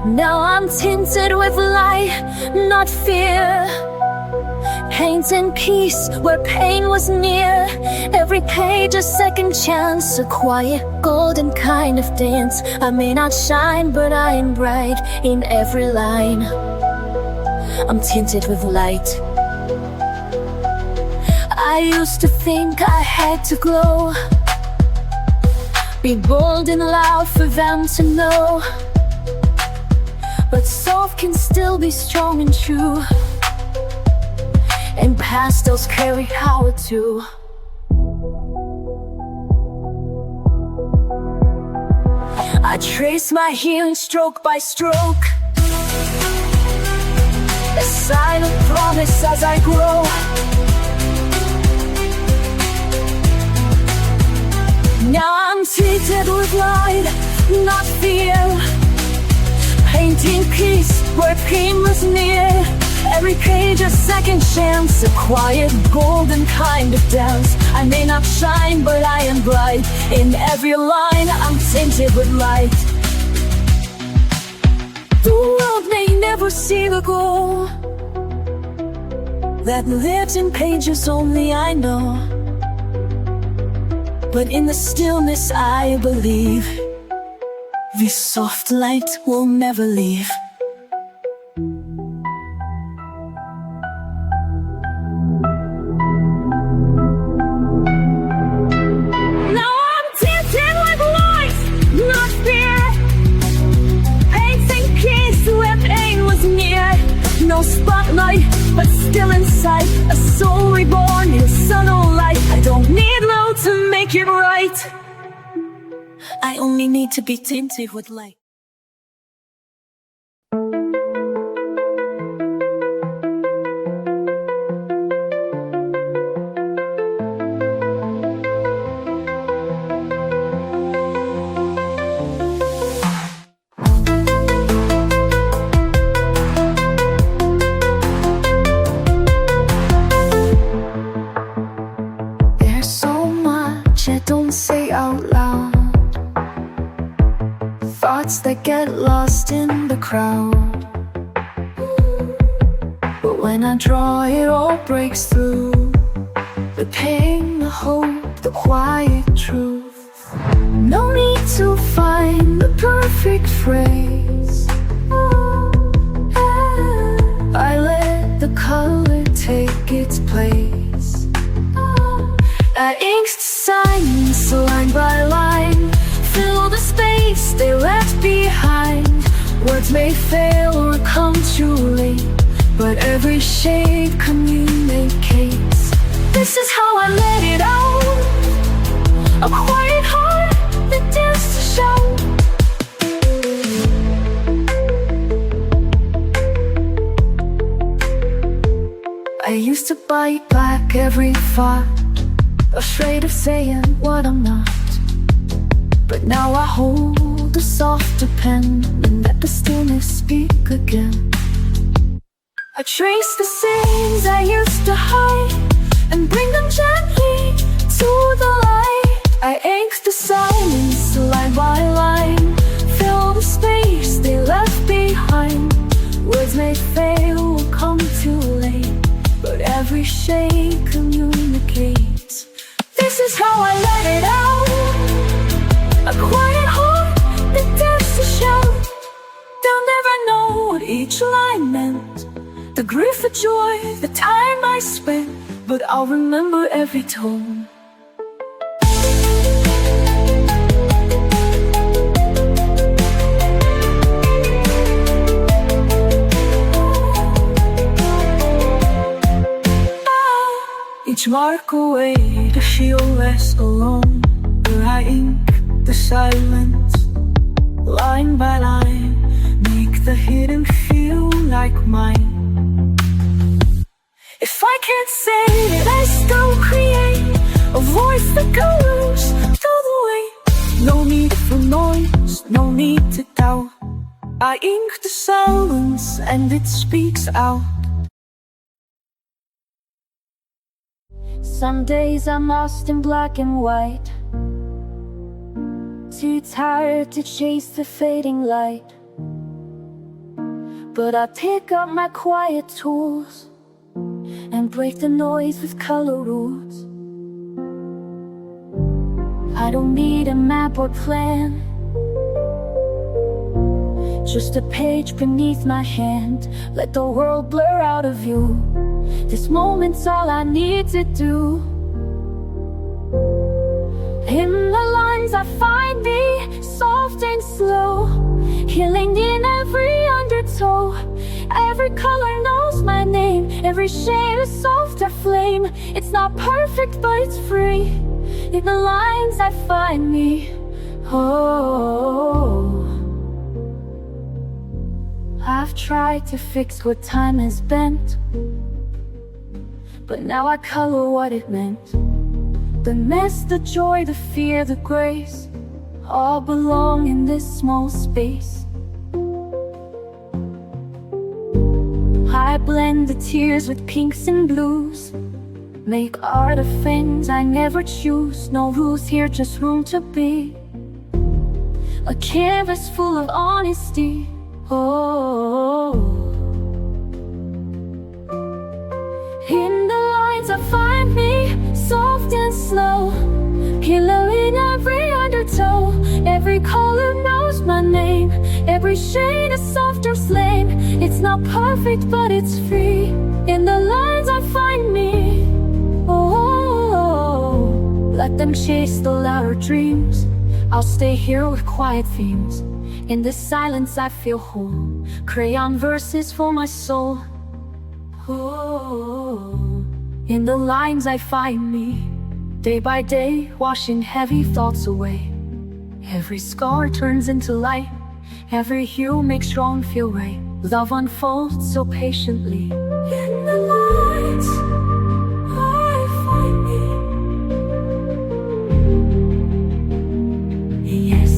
[SPEAKER 1] Now I'm tinted with light, not fear, painting peace where pain was near. Every page a second chance, a quiet golden kind of dance. I may not shine, but I am bright in every line. I'm tinted with light. I used to think I had to glow, be bold and loud for them to know, but soft can still be strong and true, and pastels carry power too. I trace my healing stroke by stroke, a silent promise as I grow. Now I'm treated with light, not fear, painting peace where pain was near. Every page a second chance, a quiet golden kind of dance. I may not shine, but I am bright in every line. I'm tinted with light. The world may never see the goal that lives in pages only I know, but in the stillness I believe this soft light will never leave. Now I'm tinted with light, not fear, painting peace where pain was near. No spotlight, but still inside, a soul reborn in subtle light. I don't need low to make it right, I only need to be tinted with light. There's so much I don't
[SPEAKER 3] don't say out loud, thoughts that get lost in the crowd. But when I draw, it all breaks through. The pain, the hope, the quiet truth. No need to find the perfect phrase. I let the color take its place. That inked silence, line by line, fill the space they left behind. Words may fail or come too late, but every shade communicates. This is how I let it out. A quiet heart that dares to shout. I used to bite back every thought, afraid of saying what I'm not. But now I hold a softer pen and let the stillness speak again. I trace the scenes I used to hide and bring them gently to the light. I ink the silence line by line, fill the space they left behind. Words may fail or come too late, but every shade communicates. This is how I let it out. A quiet heart that dares to shout. They'll never know what each line meant, the grief, the joy, the time I spent, but I'll remember every tone. Each mark a way to feel less alone. Where I ink the silence, line by line, make the hidden feel like mine. If I can't say it, I still create a voice that goes through the weight. No need for noise, no need to doubt. I ink the silence and it speaks out. Some days I'm lost in black and white, too tired to chase the fading light. But I pick up my quiet tools and break the noise with color rules. I don't need a map or plan, just a page beneath my hand. Let the world blur out of view. This moment's all I need to do. In the lines I find me, soft and slow, healing in every undertow. Every color knows my name, every shade a softer flame. It's not perfect, but it's free. In the lines I find me. Oh, I've tried to fix what time has bent, but now I color what it meant. The mess, the joy, the fear, the grace, all belong in this small space. I blend the tears with pinks and blues, make art of things I never choose. No rules here, just room to be. A canvas full of honesty. Oh, in the lines I find me, soft and slow, pillow in every undertow. Every color knows my name, every shade a softer flame. It's not perfect, but it's free. In the lines I find me. Oh, let them chase the louder dreams. I'll stay here with quiet themes. In this silence I feel whole. Crayon verses for my soul. Oh, in the lines I find me. Day by day, washing heavy thoughts away. Every scar turns into light. Every hue makes wrong feel right. Love unfolds so patiently. In the lines I find me. Yes,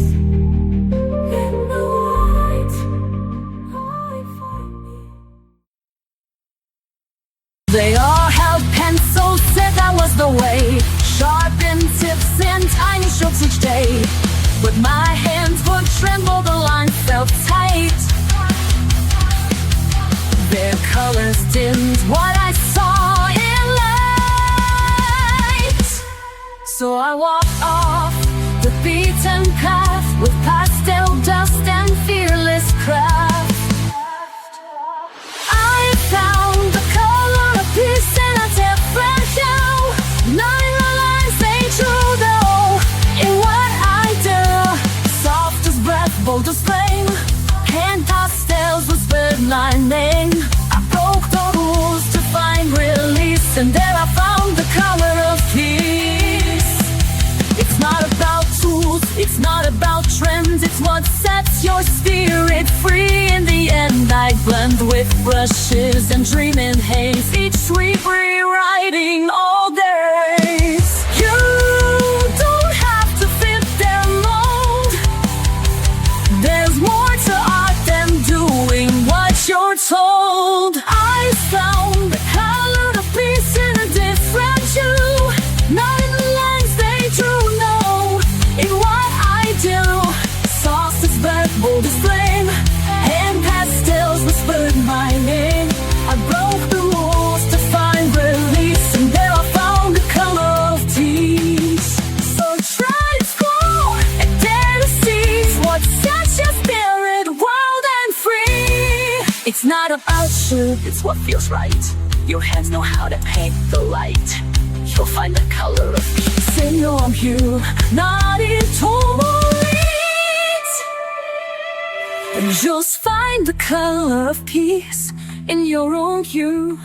[SPEAKER 3] in the lines I find me. They all held pencils, said that was the way. Sharpened tips and tiny
[SPEAKER 1] pencils each day, but my hands would tremble, the lines felt tight. Their colors dimmed what I saw in light. So I walked off the beaten path with pastel dust and fearless craft. I found the color of peace in a different hue. Not in the lines they drew, though, in what I do. Soft as breath, bold as flame, hand pastels whispered my name. I broke the rules to find release, and there I found the color of peace. It's not about tools, it's not about trends, it's what sets your spirit free. In the end I blend with brushes and dream in haze, each sweep rewriting all days. You don't have to fit their mold. There's more to art than doing what you're told. I found the color of peace in a different hue. Not in the lines they drew, no, in what I do. Soft as breath, bold as flame, hand pastels whispered my name. I broke the rules to find release, and there I found the color of peace. So try to scroll and dare to seize what sets your spirit wild and free. It's not about you, it's what feels right. Your hands know how to paint the light. You'll find the color of peace in your hue, not in tourmaline. And you'll find the color of peace in your own hue.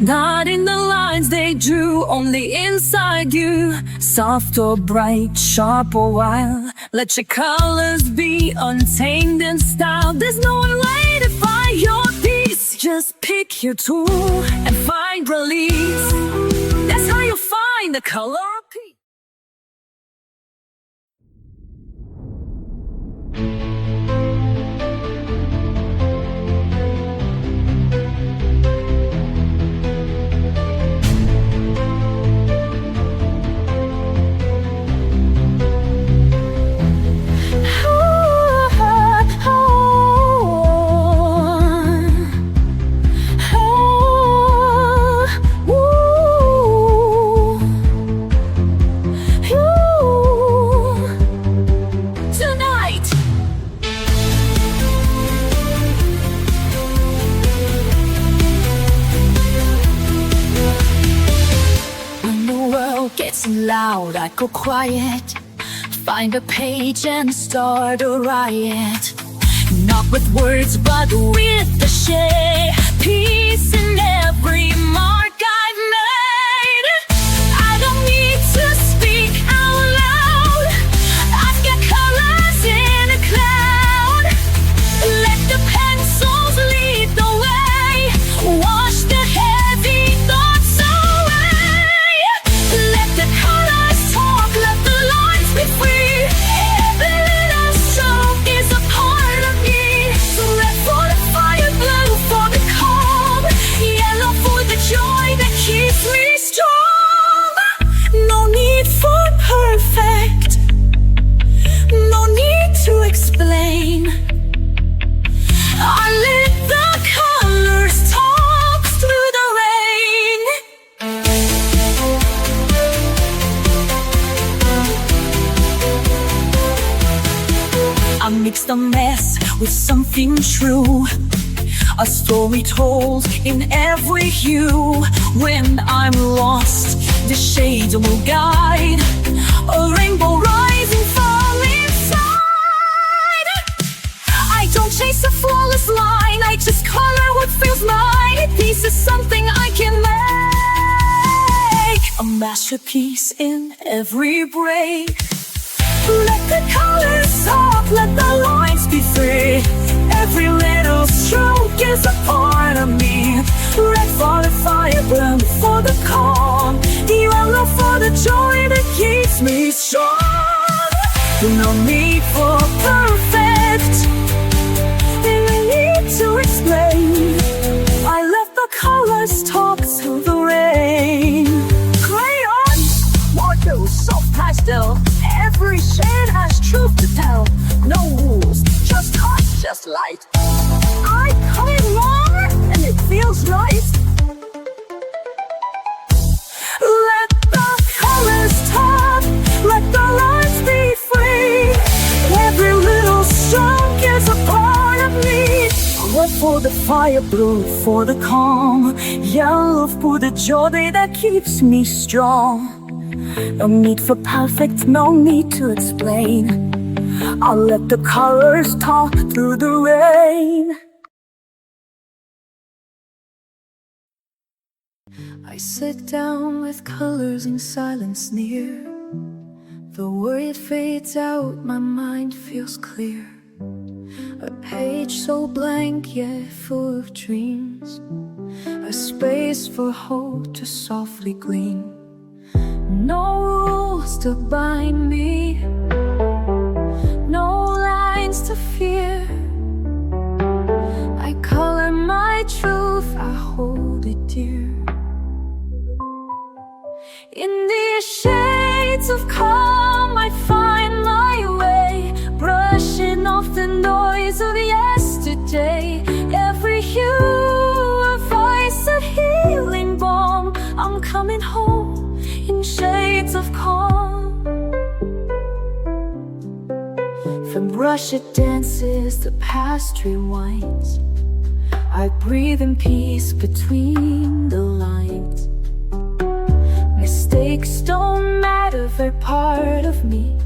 [SPEAKER 1] Not in the lines they drew, only inside you. Soft or bright, sharp or wild, let your colors be untamed in style. There's no one way to find your peace. Just pick your tool and find release. That's how you find the color of peace. Loud, I go quiet, find a page and start a riot. Not with words, but with the shade. Peace in every mark I've made. I don't need to speak out loud. I've got colors in a cloud. Let the pencils lead the way. Wash the heavy thoughts away. Let the colors talk, let the lines be free. Every little stroke is a part of me. So red for the fire, blue for the calm, yellow for the joy that keeps me strong. No need for perfect, no need to explain. I let the colors talk through the rain. I mixed a mess with something true, a story told in every hue. When I'm lost, the shades will guide, a rainbow rising from inside. I don't chase a flawless line, I just color what feels mine. Peace is something I can make, a masterpiece in every break. Let the colors talk, let the lines be free. Every little stroke is a part of me. Red for the fire, blue for the calm, yellow for the joy that keeps me strong. No need for perfect, no need to explain. I let the colors talk through the rain. Crayons, water, soft I still. Every shade has truth to tell. No rules, just heart, just light. I color more, and it feels right. Let the colors talk, let the lights be free. Every little stroke is a part of me. Red for the fire, blue for the calm, yellow for the joy that keeps me strong. No need for perfect, no need to explain. I'll let the colors talk through the rain. I sit down with colors in silence near. The worry fades out, my mind feels clear. A page so blank yet full of dreams. A space for hope to softly gleam. No rules to bind me, no lines to fear. I color my truth, I hold it dear. In these shades of calm I find my way, brushing off the noise of yesterday. Every hue a voice, a healing balm. I'm coming home in shades of calm. From brushed dances the past rewinds. I breathe in peace between the lines. Mistakes don't matter, they're part of me.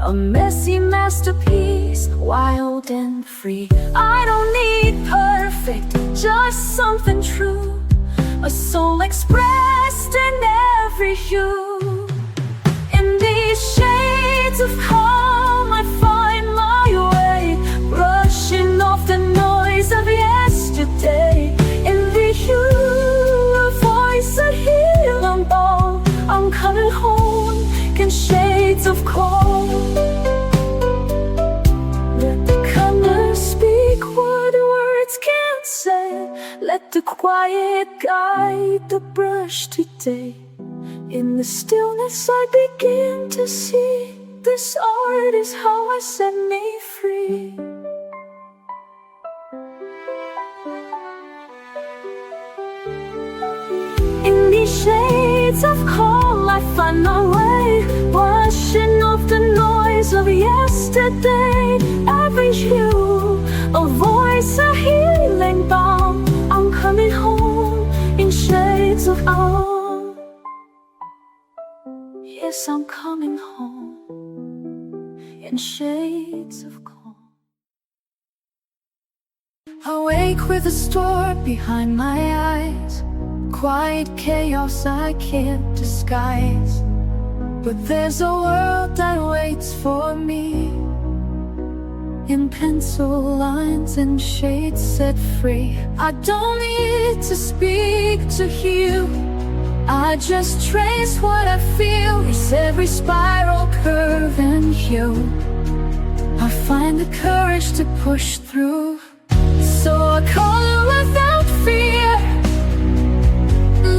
[SPEAKER 1] A messy masterpiece, wild and free. I don't need perfect, just something true. A soul expressed in every hue. In these shades of calm I find my way, brushing off the noise of yesterday. In the hue, a voice, a healing balm. I'm coming home in shades of calm. Let the colors speak what words can't say. Let the quiet guide the brush today. In the stillness I begin to see, this art is how I set me free. In these shades of calm I find my way, brushing off the noise of yesterday. Every hue, a voice, a healing balm. I'm coming home in shades of calm. Yes, I'm coming home in shades of calm. Awake with a storm behind my eyes, quiet chaos I can't disguise. But there's a world that waits for me, in pencil lines and shades set free. I don't need to speak to you, I just trace what I feel. It's every spiral, curve and hue. I find the courage to push through. So I color without fear.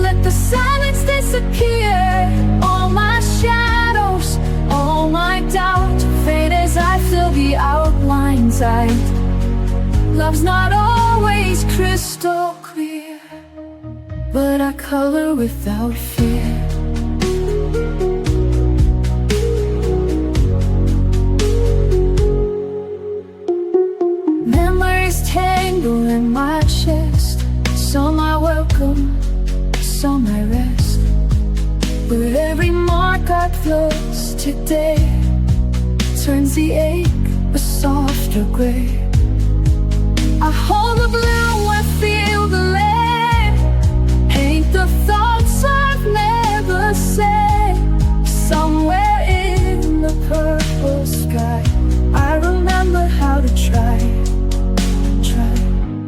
[SPEAKER 1] Let the silence disappear. All my shadows, all my doubt fade as I fill the outlines out. Love's not always crystal clear, but I color without fear. Memories tangle in my chest. Some I welcome, some I rest. But every mark I close today turns the ache a softer gray. I hold the blue, I feel the lead. Paint the thoughts I've never said. Somewhere in the purple sky I remember how to try.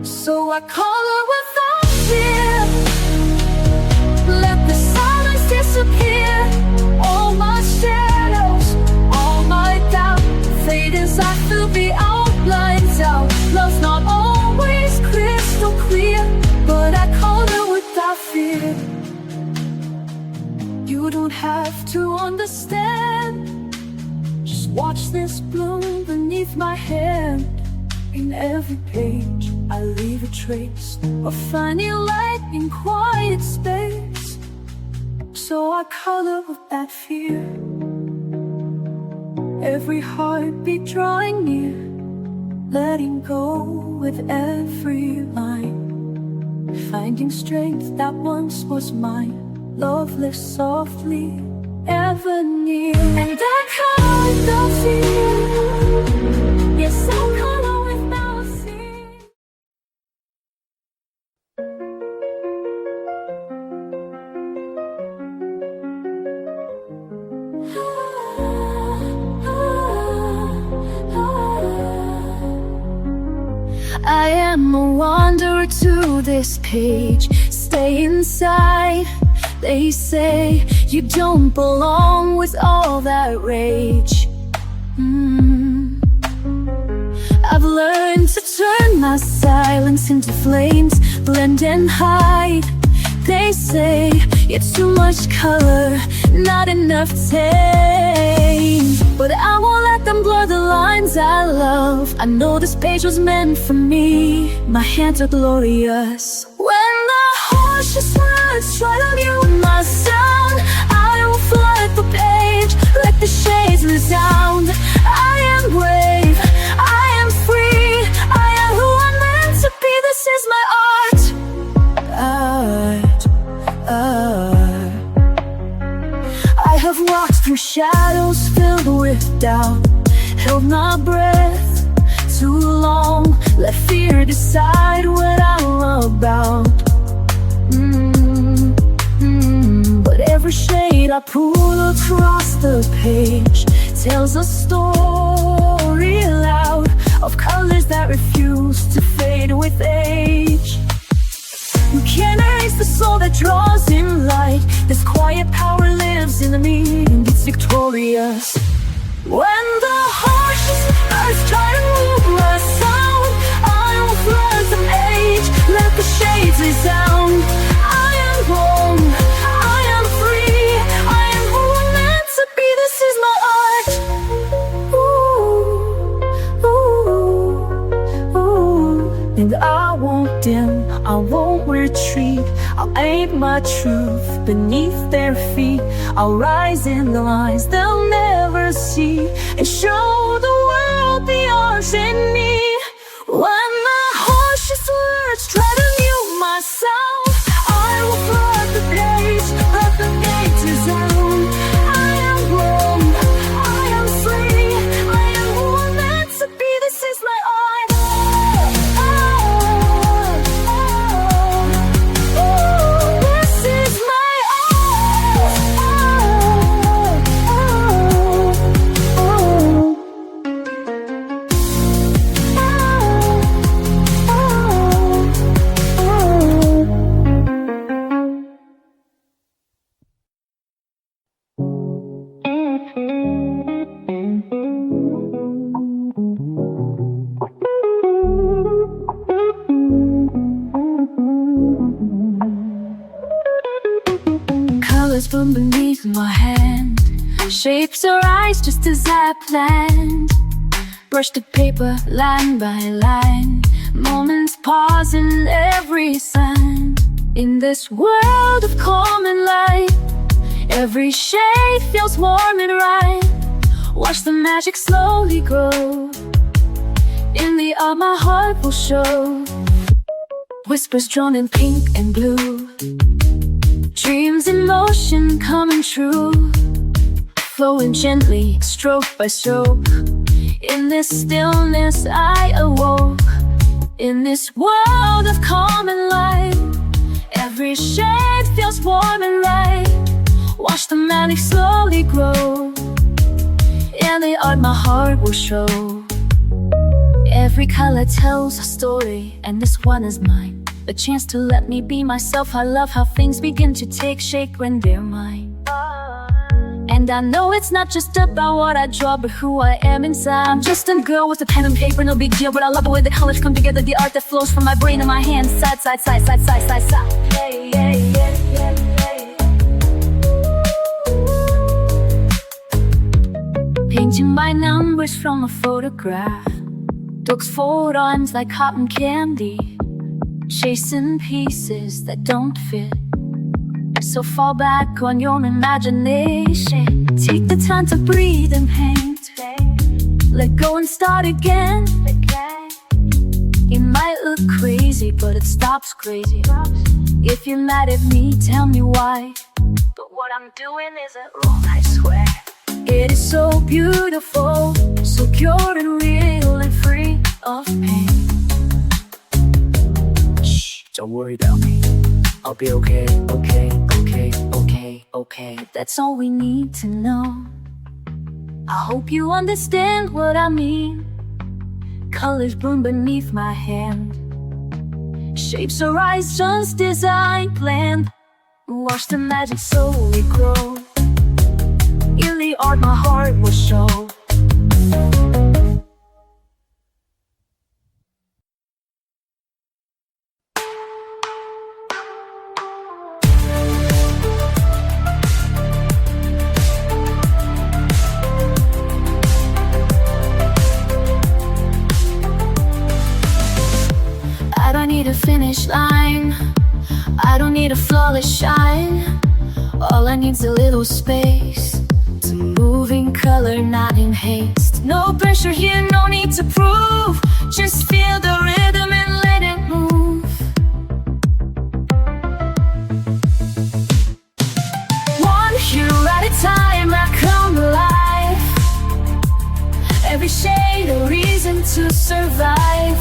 [SPEAKER 1] So I color without fear. Let the silence disappear. All my shadows, all my doubt fade as I fill the outlines out. Love's not always crystal clear, but I color without fear. Watch this bloom beneath my hand. In every page I leave a trace of finding light in quiet space. So I color with that fear, every heartbeat drawing near, letting go with every line, finding strength that once was mine. Love lives softly, ever near. And I color without fear. Yes, I color without fear. I am a wanderer to this page. Stay inside. They say you don't belong with all that rage. I've learned to turn my silence into flames, blend and hide. They say it's too much color, not enough tame. But I won't let them blur the lines I love. I know this page was meant for me. My hands are glorious. When the harshest words try to mute my sound, I will flood the page, let the shades resound. I am brave, I am free, I am who I'm meant to be. This is my art. I have walked through shadows filled with doubt, held my breath too long, let fear decide what I'm about. But every shade I pull across the page tells a story loud of colors that refuse to fade with age. You can't erase the soul that draws in light. This quiet power lives in me and it's victorious. When the harshest words try to move my sound, I will flood the age, let the shades resound. I am born, I am free, I am who I'm meant to be. This is my art. Ooh, ooh, ooh. And I won't dim, I won't retreat. I'll aim my truth beneath their feet. I'll rise in the lines they'll never see, and show the world the arts in me. When the harshest words try to mute my sound, I will flood the page, let the gates resound. I am grown, I am free, I am who I'm meant to be. This is my art. This is my colors from beneath my hand, shapes arise just as I planned. Brush the paper line by line, moments pause in every sign. In this world of calm and light, every shade feels warm and right. Watch the magic slowly grow, in the art my heart will show. Whispers drawn in pink and blue, dreams in motion coming true, flowing gently, stroke by stroke. In this stillness I awoke. In this world of calm and light, every shade feels warm and right. Watch the magic slowly grow, in the art my heart will show. Every color tells a story, and this one is mine. A chance to let me be myself. I love how things begin to take shape when they're mine. And I know it's not just about what I draw, but who I am inside. I'm just a girl with a pen and paper, no big deal. But I love the way the colors come together, the art that flows from my brain and my hands. Side, side, side, side, side, side, side. Hey, hey, hey, hey, hey. painting by numbers from a photograph. Looks photons like cotton candy, chasing pieces that don't fit. So fall back on your imagination. Take the time to breathe and paint. Let go and start again. It might look crazy, but it stops crazy. If you're mad at me, tell me why. But what I'm doing isn't wrong, I swear. It is so beautiful, so pure and real and free of pain. Shh, don't worry about me. I'll be okay, okay. That's all we need to know. I hope you understand what I mean. Colors bloom beneath my hand. Shapes arise just as I planned. Watch the magic slowly grow. In the art my heart will show. I don't need a finish line, I don't need a flawless shine. All I need's a little space to move in color, not in haste. No pressure here, no need to prove. Just feel the rhythm and let it move. One hue at a time, I come alive. Every shade a reason to survive.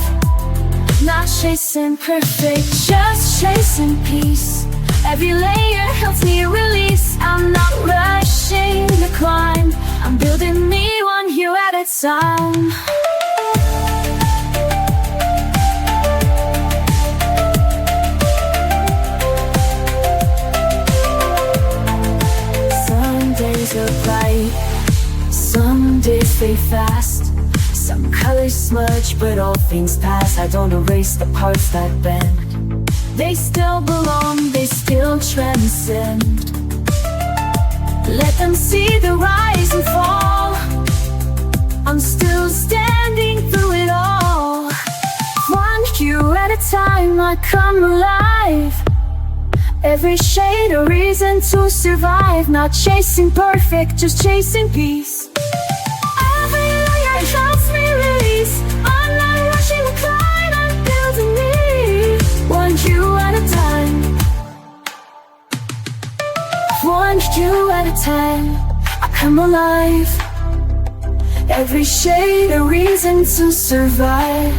[SPEAKER 1] Not chasing perfect, just chasing peace. Every layer helps me release. I'm not rushing the climb, I'm building me one hue at a time. Some days are bright, some days fade fast. Some colors smudge, but all things pass. I don't erase the parts that bend. They still belong, they still transcend. Let them see the rise and fall. I'm still standing through it all. One hue at a time, I come alive. Every shade a reason to survive. Not chasing perfect, just chasing peace. Every layer helps me release. I'm not rushing the climb, I'm building me one hue at a time. One hue at a time, I come alive. Every shade a reason to survive.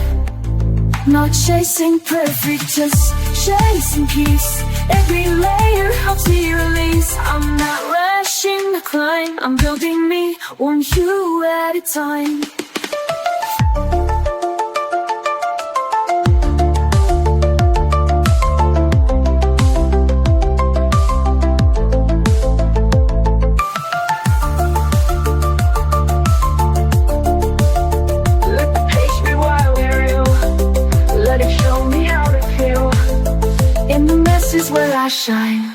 [SPEAKER 1] Not chasing perfect, just chasing peace. Every layer helps me release. I'm not rushing the climb, I'm building me one hue at a time. Is where I shine.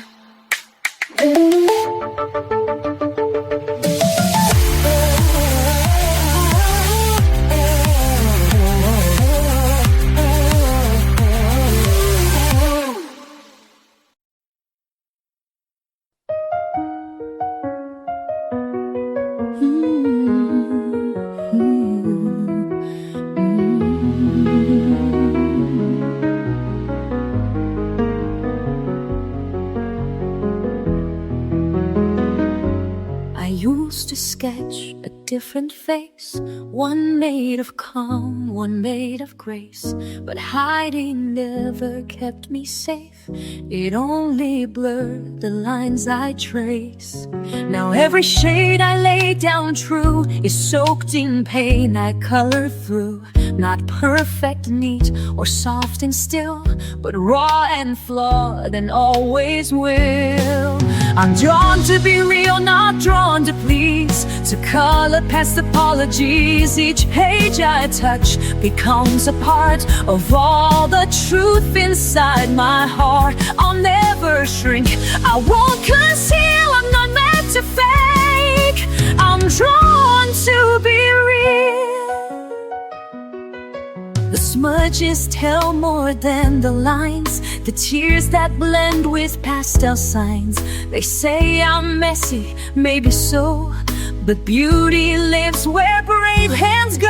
[SPEAKER 1] To sketch a different face, one made of calm, one made of grace. But hiding never kept me safe, it only blurred the lines I trace. Now every shade I lay down true is soaked in pain I color through. Not perfect, neat, or soft and still, but raw and flawed and always will. I'm drawn to be real, not drawn to please, to color past apologies. Each page I touch becomes a part of all the truth inside my heart. I'll never shrink, I won't conceal, I'm not meant to fake. I'm drawn to images tell more than the lines, the tears that blend with pastel signs. They say I'm messy, maybe so, but beauty lives where brave hands go.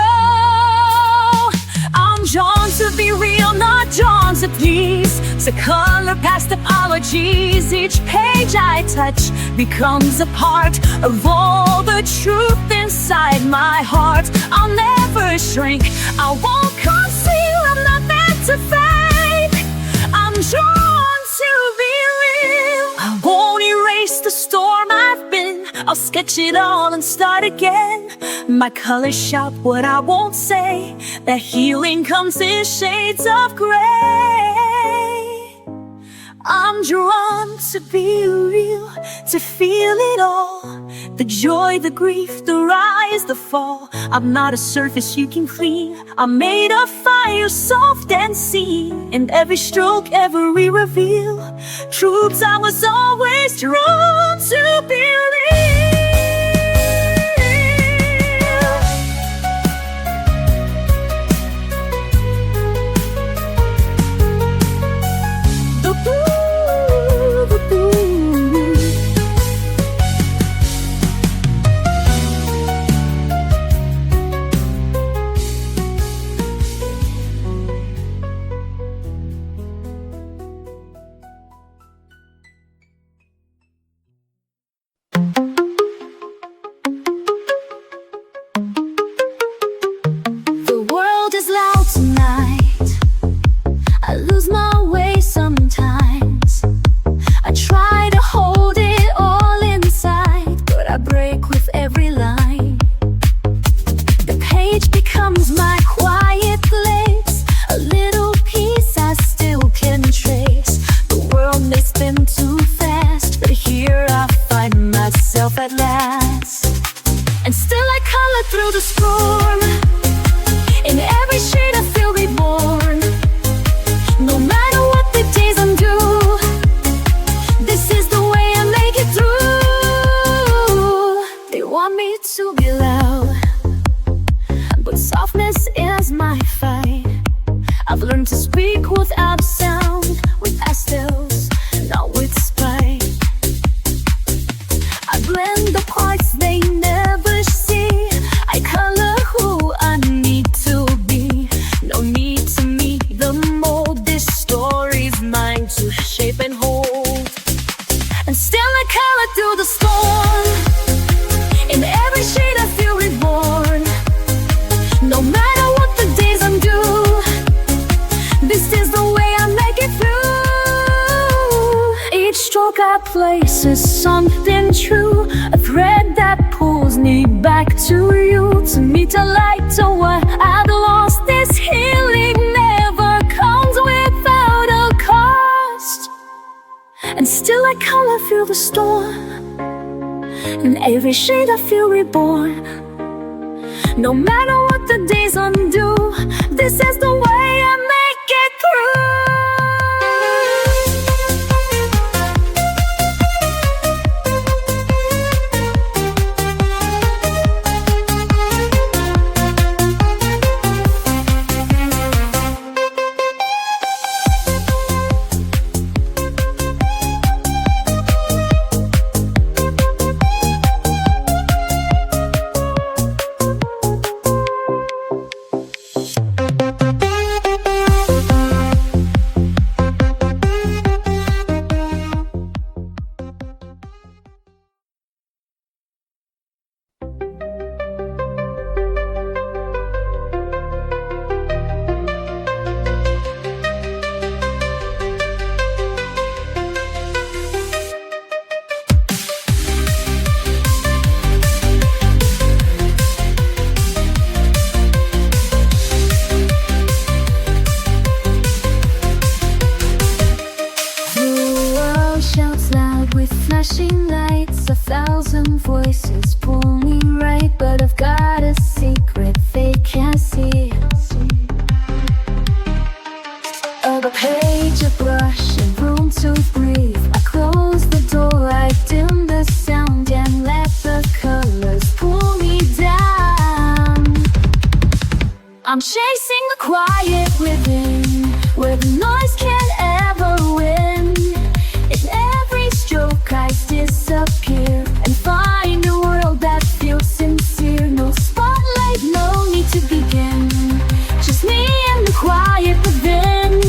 [SPEAKER 1] I'm drawn to be real, not drawn to please, to color past apologies. Each page I touch becomes a part of all the truth inside my heart. I'll never shrink, I won't conceal, I'm not meant to fake. I'm drawn to be real. I won't erase the storm I've been, I'll sketch it all and start again. My colors shout what I won't say, that healing comes in shades of gray. I'm drawn to be real, to feel it all, the joy, the grief, the rise, the fall. I'm not a surface you can clean, I'm made of fire, soft and seen. In every stroke, every reveal, truths I was always drawn to believe. At last, and still I color through the storm. In every shade I feel reborn. No matter what the days undo, this is the way I make it through. They want me to be loud, but softness is my fight. I've learned to speak without sound, with pastels, not with spite. I blend the parts they never see, I color who I need to be. No need to meet the mold, this story's mine to shape and hold. And still I color through the storm. In every shade I feel reborn. No matter what the days undo, this is the way I make it through. Each stroke I place is something true, a thread that pulls me back to you, to meet a light to what I've lost. This healing never comes without a cost. And still I color through the storm. In every shade I feel reborn. No matter what the days undo, this is the way I make it through. I'm chasing the quiet within, where the noise can't ever win. In every stroke I disappear and find a world that feels sincere. No spotlight, no need to begin, just me and the quiet within.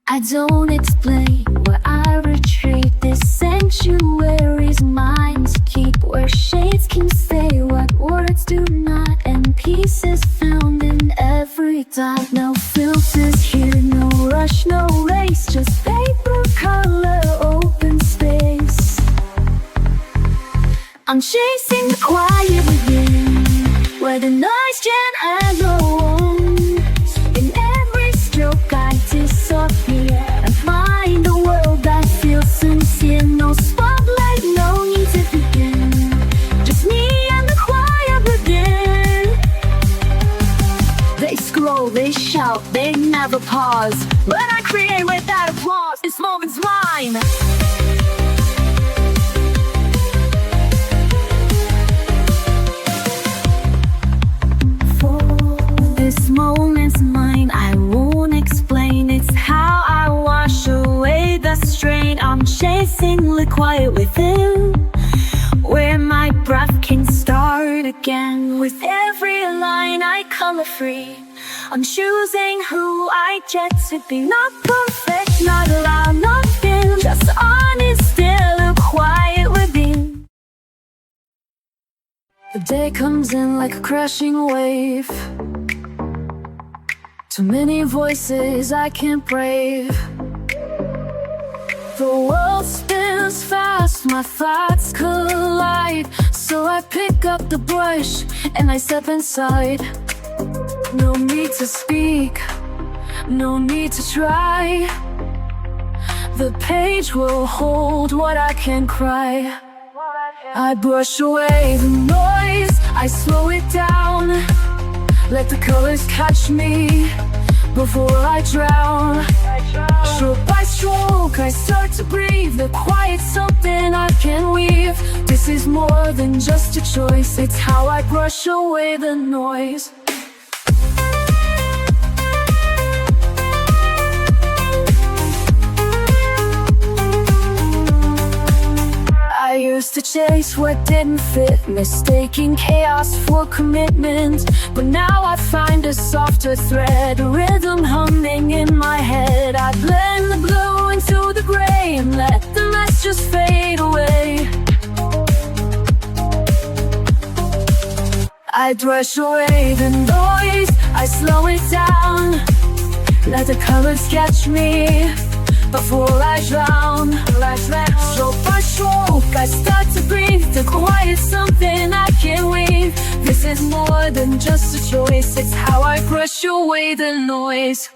[SPEAKER 1] I don't explain where I retreat. This sanctuary's mine to keep, where shades can say what words do not, and peace is found in every dot. No filters here, no rush, no race, just paper, color, open space. I'm chasing the quiet within, where the noise can't have no wounds. In every stroke I disappear and find a world that feels sincere. No spotlight, no need to begin, just me and the quiet within. They scroll, they shout, they never pause, but I create without applause. This moment's mine. This moment's mine, I won't explain. It's how I wash away the strain. I'm chasing the quiet within, where my breath can start again. With every line I color free, I'm choosing who I get to be. Not perfect, not loud, not thin, just honest, still a quiet within. The day comes in like a crashing wave, too many voices I can't brave. The world spins fast, my thoughts collide. So I pick up the brush and I step inside. No need to speak, no need to try. The page will hold what I can cry. I brush away the noise, I slow it down. Let the colors catch me before I drown. Stroke by stroke I start to breathe. The quiet's something I can weave. This is more than just a choice, it's how I brush away the noise. I used to chase what didn't fit, mistaking chaos for commitment. But now I find a softer thread, a rhythm humming in my head. I blend the blue into the gray and let the rest just fade away. I brush away the noise, I slow it down. Let the colors catch me before I drown. Stroke by stroke I start to breathe. The quiet's something I can weave. This is more than just a choice, it's how I brush away the noise.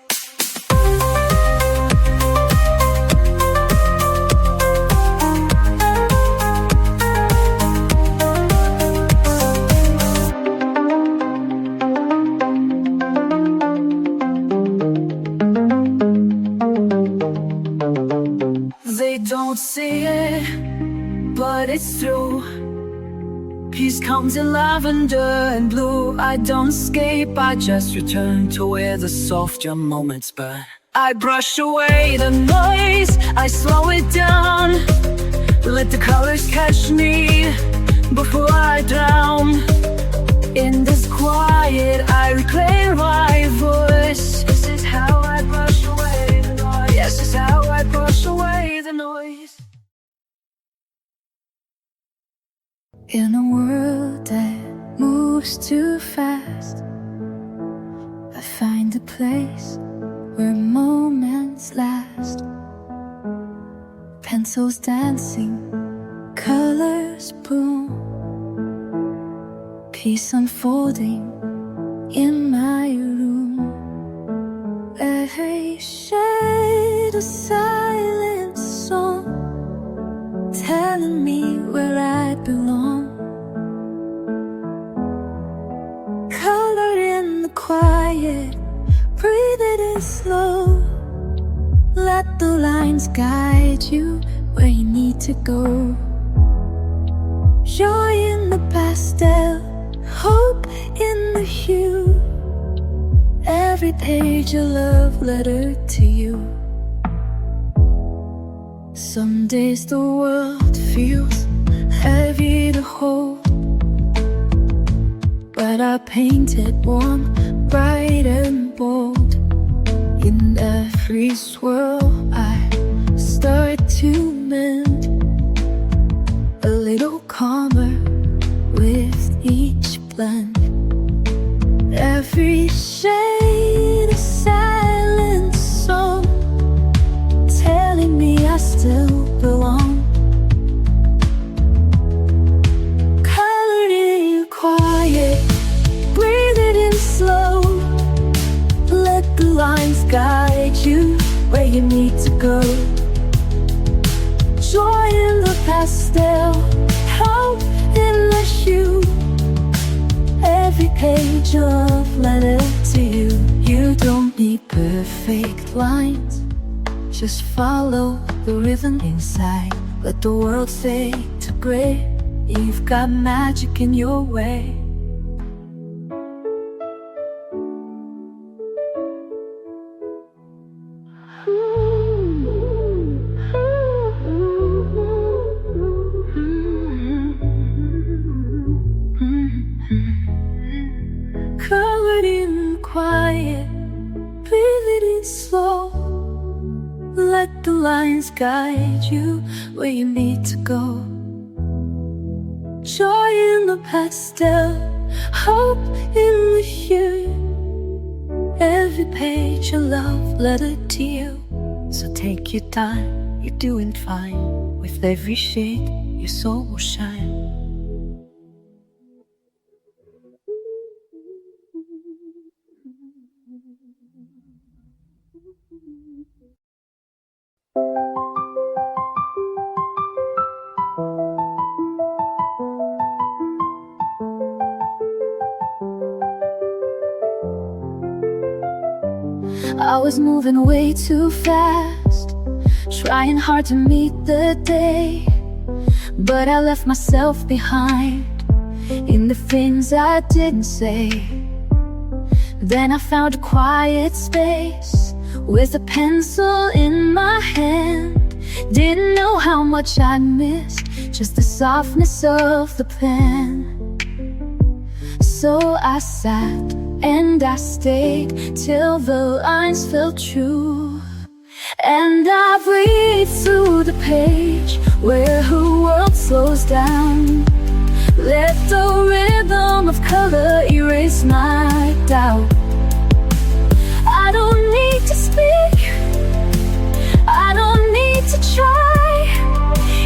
[SPEAKER 1] They don't see it, but it's true. Peace comes in lavender and blue. I don't escape, I just return to where the softer moments burn. I brush away the noise, I slow it down. Let the colors catch me before I drown. In this quiet I reclaim my voice. This is how I brush away the noise. Yes, this is how I brush away the noise. In a world that moves too fast, I find a place where moments last. Pencils dancing, colors boom, peace unfolding in my room. They shed a silent song, telling me where I belong. Colored in the quiet, breathe it in slow. Let the lines guide you where you need to go.
[SPEAKER 3] Joy in the pastel, hope in the hue. Every page a love letter to you. Some days the world feels heavy to hold, but I paint it warm, bright and bold. In every swirl I start to mend, a little calmer with each blend. Every shade a silent song, telling me I still belong. Colored in quiet, breathe it in slow. Let the lines guide you where you need to go. Joy in the pastel, hope in the hue. Every page a love letter to you. You don't need perfect lines, just follow the rhythm inside. Let the world fade to gray. You've got magic in your way. Colored in quiet, breathe it in slow. Let the lines guide you where you need to go. Joy in the pastel, hope in the hue. Every page a love letter to you. So take your time, you're doing fine. With every shade, your soul will shine. I was moving way too fast, trying hard to meet the day. But I left myself behind in the things I didn't say. Then I found a quiet space with a pencil in my hand. Didn't know how much I'd missed, just the softness of the pen. So I sat and I stayed till the lines felt true. And I breathed through the page where her world slows down. Let the rhythm of color erase my doubt. I don't need to speak, I don't need to try.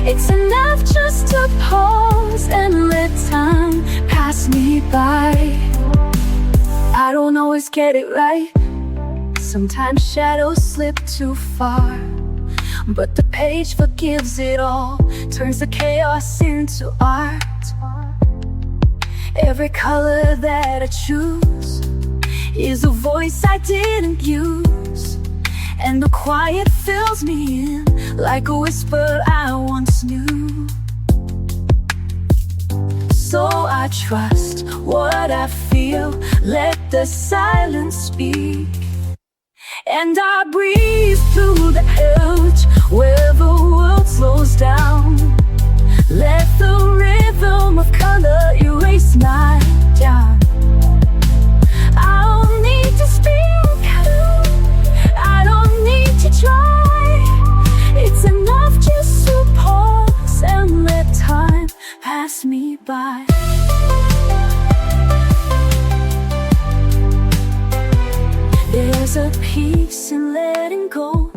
[SPEAKER 3] It's enough just to pause and let time pass me by. I don't always get it right, sometimes shadows slip too far. But the page forgives it all, turns the chaos into art. Every color that I choose is a voice I didn't use, and the quiet fills me in like a whisper I once knew. So I trust what I feel, let the silence speak. And I breathe through the edge where the world slows down. Let the rhythm of color erase my doubt. I don't need to speak, I don't need to try. It's enough just to pause and let time pass me by. There's a peace in letting go,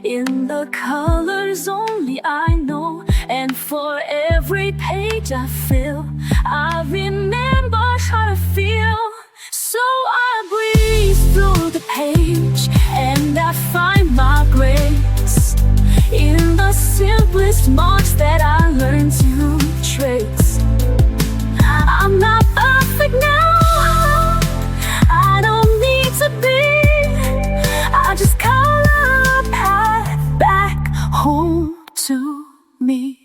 [SPEAKER 3] in the colors only I know. And for every page I fill, I remember how to feel. So I breathe through the page and I find my grace in the simplest marks that I learned to trace. I'm not perfect now, I don't need to be. I just color a path back home to me.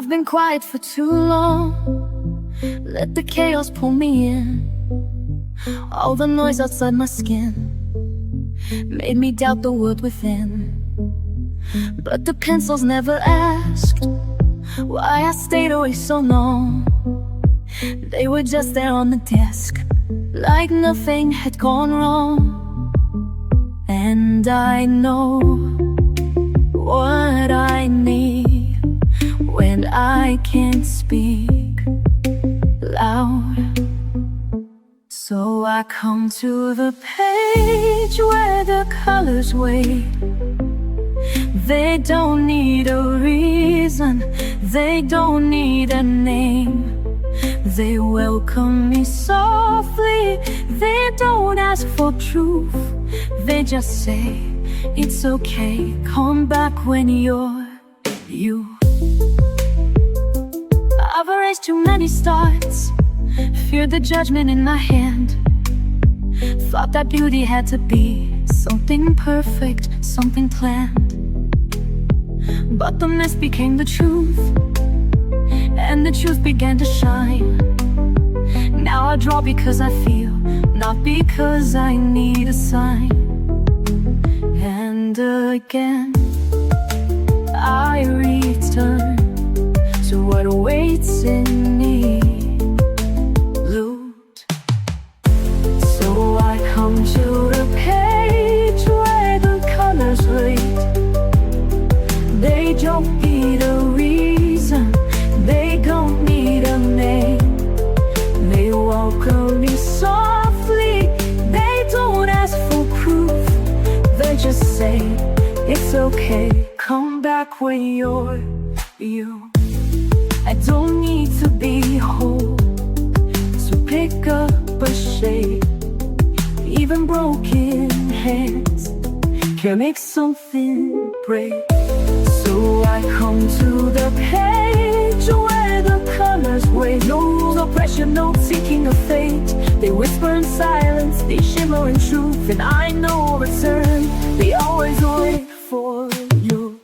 [SPEAKER 1] I've been quiet for too long. Let the chaos pull me in. All the noise outside my skin made me doubt the world within. But the pencils never asked why I stayed away so long. They were just there on the desk, like nothing had gone wrong. And I know what I need when I can't speak loud. So I come to the page where the colors wait. They don't need a reason, they don't need a name. They welcome me softly, they don't ask for proof. They just say, it's okay, come back when you're you. I've erased too many starts, feared the judgment in my hand. Thought that beauty had to be something perfect, something planned. But the mess became the truth, and the truth began to shine. Now I draw because I feel, not because I need a sign. And again I return to what awaits in me. Loot. So I come to the page where the colors wait. They don't need a reason, they don't need a name. They welcome me softly, they don't ask for proof. They just say, it's okay, come back when you're you. I don't need to be whole to pick up a shade. Even broken hands can make something break. So I come to the page where the colors wait. No rules or pressure, no seeking of fate. They whisper in silence, they shimmer in truth. And I know return, they always wait for you.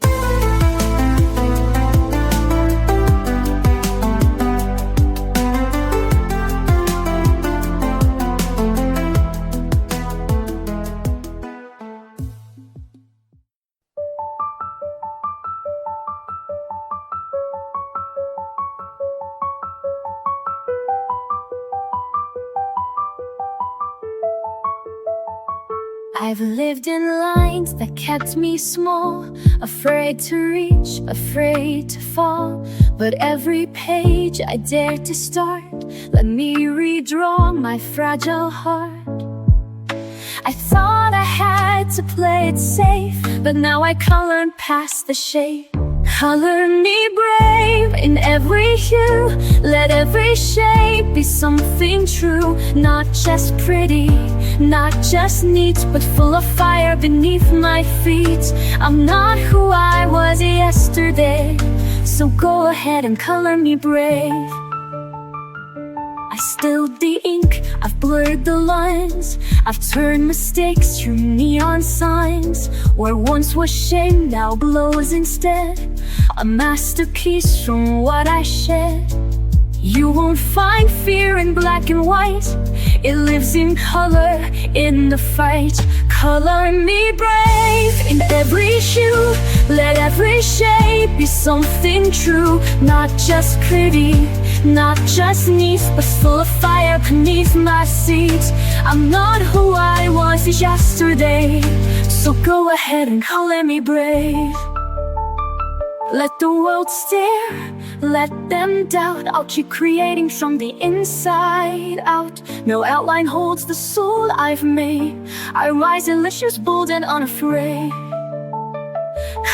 [SPEAKER 1] I've lived in lines that kept me small, afraid to reach, afraid to fall. But every page I dared to start let me redraw my fragile heart. I thought I had to play it safe, but now I colored past the shade. Color me brave in every hue, let every shape be something true. Not just pretty, not just neat, but full of fire beneath my feet. I'm not who I was yesterday, so go ahead and color me brave. I spilled the ink, I've blurred the lines, I've turned mistakes to neon signs. Where once was shame now glows instead, a masterpiece from what I shed. You won't find fear in black and white, it lives in color, in the fight. Color me brave in every hue, let every shape be something true. Not just pretty, not just neat, but full of fire beneath my seat. I'm not who I was yesterday, so go ahead and color me brave. Let the world stare, let them doubt. I'll keep creating from the inside out. No outline holds the soul I've made. I rise delicious, bold and unafraid.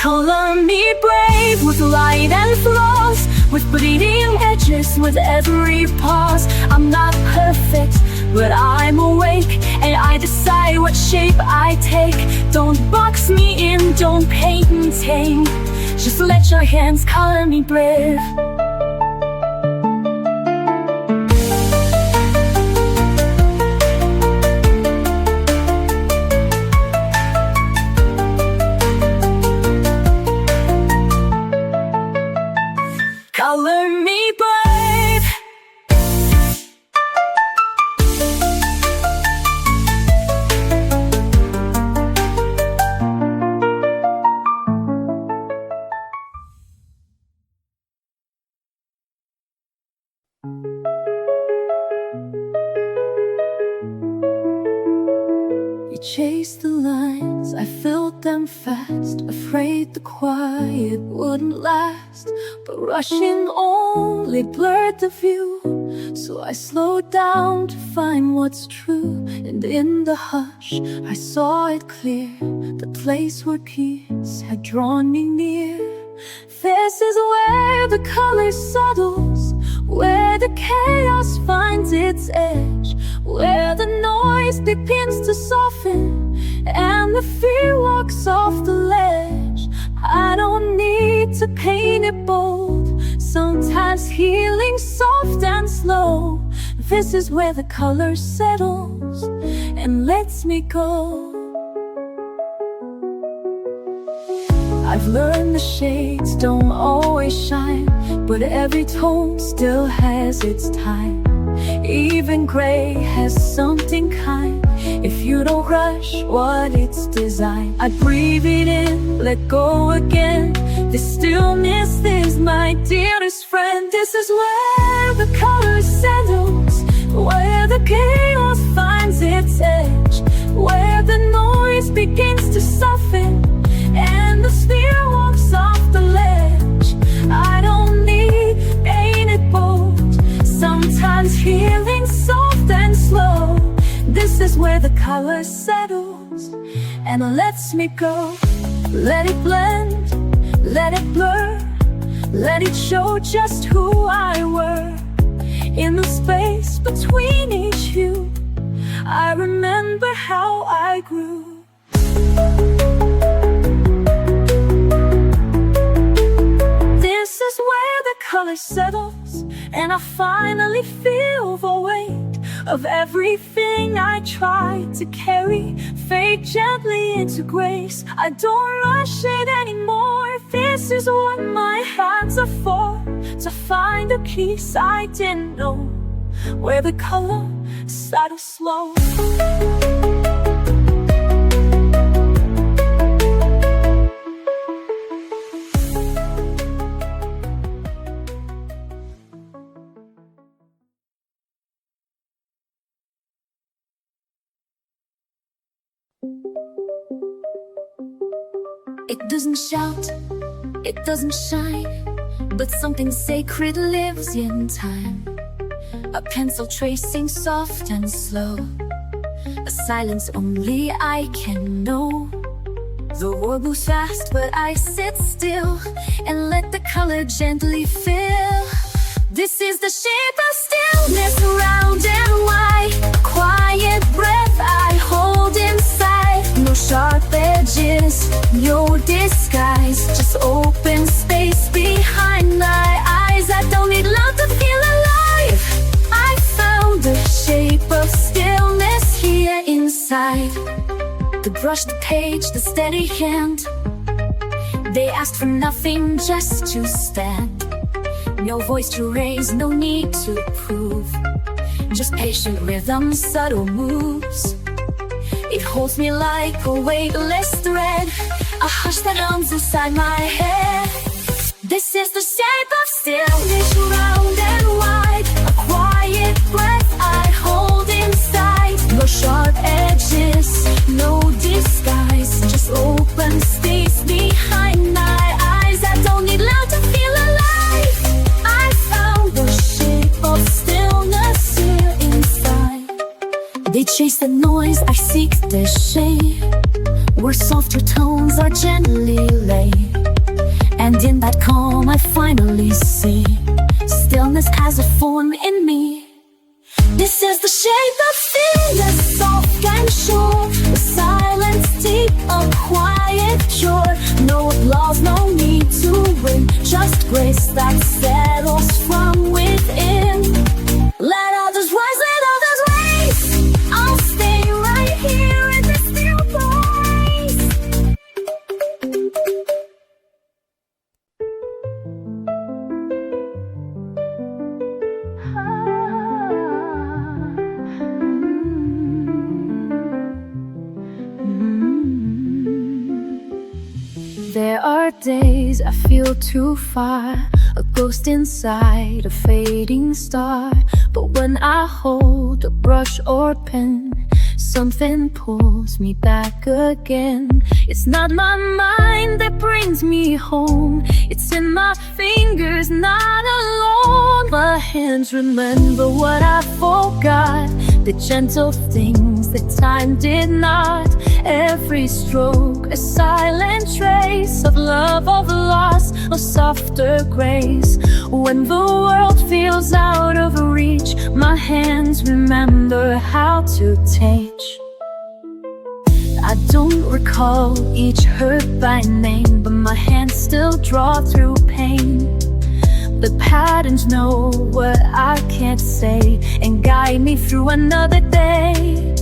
[SPEAKER 1] Color me brave with light and flaws, with bleeding edges with every pause. I'm not perfect, but I'm awake, and I decide what shape I take. Don't box me in, don't paint and tame. Just let your hands color me brave.
[SPEAKER 3] chased the lines, I filled them fast, afraid the quiet wouldn't last. But rushing only blurred the view, so I slowed down to find what's true. And in the hush, I saw it clear, the place where peace had drawn me near. This is where the color settles, where the chaos finds its edge, where the noise begins to soften and the fear walks off the ledge. I don't need to paint it bold, sometimes healing soft and slow. This is where the color settles and lets me go. I've learned the shades don't always shine, but every tone still has its time. Even gray has something kind, if you don't rush what it's designed. I breathe it in, let go again. This stillness is my dearest friend. This is where the color settles, where the chaos finds its edge, where the noise begins to soften and the spear walks off the ledge. I don't need painted bold, sometimes healing soft and slow. This is where the color settles and lets me go. Let it blend, let it blur, let it show just who I were. In the space between each hue, I remember how I grew. This is where the color settles, and I finally feel the weight of everything I tried to carry. Fade gently into grace, I don't rush it anymore. This is what my hands are for, to find a peace I didn't know, where the color settles slow. It doesn't shout, it doesn't shine, but something sacred lives in time. A pencil tracing soft and slow, a silence only I can know. The world moves fast, but I sit still and let the color gently fill. This is the shape of stillness, round and wide. A quiet breath I hold inside. No sharp edges, no disguise, just open space behind my eyes. I don't need love to feel alive. I found the shape of stillness here inside. The brush, the page, the steady hand, they asked for nothing, just to stand. No voice to raise, no need to prove, just patient rhythm, subtle moves. It holds me like a weightless thread, a hush that hums inside my head. This is the shape of stillness, round and wide. A quiet breath I hold inside. No sharp edges, no disguise, just open space behind my eyes. I don't need love to feel alive. I found the shape of stillness here inside. They chase the noise, I seek the shade, where softer tones are gently laid. And in that calm I finally see stillness has a form in me. This is the shape of stillness, soft and sure. The silence deep, a quiet cure. No applause, no need to win, just grace that settles from within. Let others rise, let others raise. I'll stay right here in this still place. There are days I feel too far, a ghost inside a fading star. But when I hold a brush or pen,
[SPEAKER 1] Something pulls me back again. It's not my mind that brings me home. It's in my fingers, not alone. My hands remember what I forgot, the gentle things that time did not. Every stroke, a silent trace of love, of loss, of softer grace. When the world feels out of reach, my hands remember how to teach. I don't recall each hurt by name, but my hands still draw through pain. The patterns know what I can't say and guide me through another day.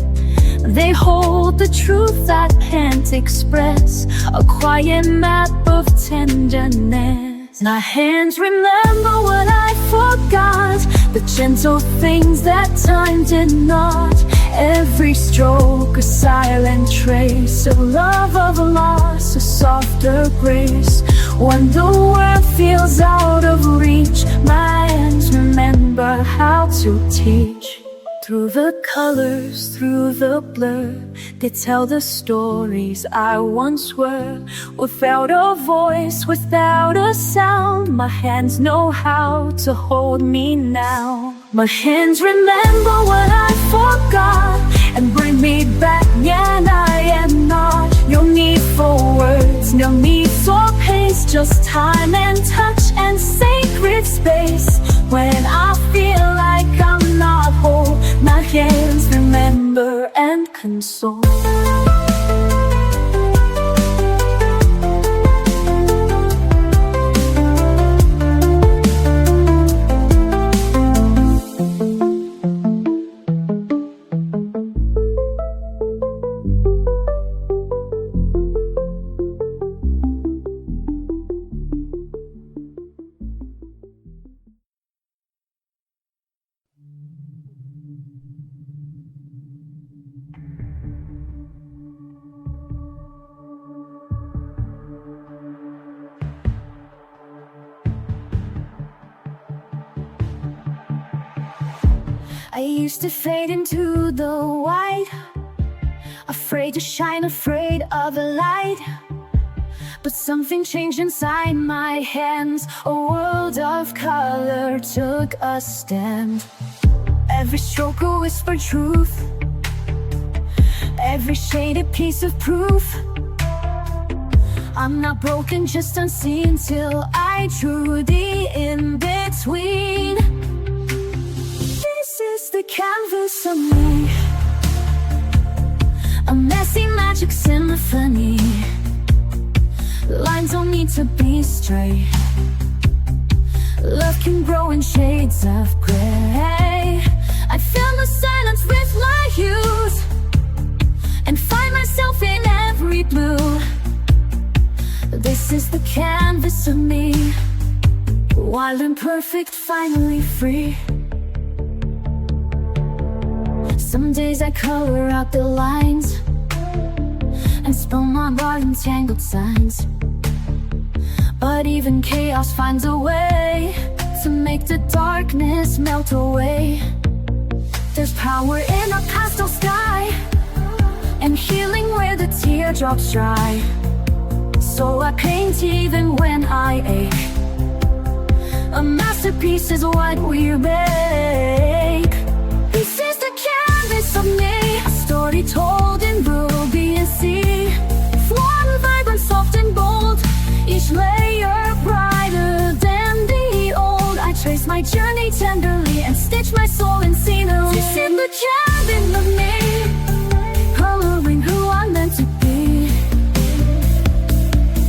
[SPEAKER 1] They hold the truth I can't express, a quiet map of tenderness. My hands remember what I forgot, the gentle things that time did not. Every stroke, a silent trace of love, of loss, a softer grace. When the world feels out of reach, my hands remember how to teach. Through the colors, through the blur, they tell the stories I once were. Without a voice, without a sound, my hands know how to hold me now. My hands remember what I forgot and bring me back when I am not. No need for words, no need for pace, just time and touch and sacred space. When I feel like I'm not whole, my hands remember and console. I used to fade into the white, afraid to shine, afraid of the light. But something changed inside my hands. A world of color took a stand. Every stroke a whispered truth, every shade a piece of proof. I'm not broken, just unseen, till I drew the in-between. This is the canvas of me, a messy magic symphony. Lines don't need to be straight. Love can grow in shades of gray. I fill the silence with my hues and find myself in every blue. This is the canvas of me, wild and perfect, finally free. Some days I color out the lines and spell my art in tangled signs. But even chaos finds a way to make the darkness melt away. There's power in a pastel sky and healing where the teardrops dry. So I paint even when I ache. A masterpiece is what we make. This is the canvas of me, a story told in ruby and sea. One vibrant, soft and bold, each layer brighter than the old. I trace my journey tenderly and stitch my soul in scenery. This is the canvas of me, coloring who I'm meant to be.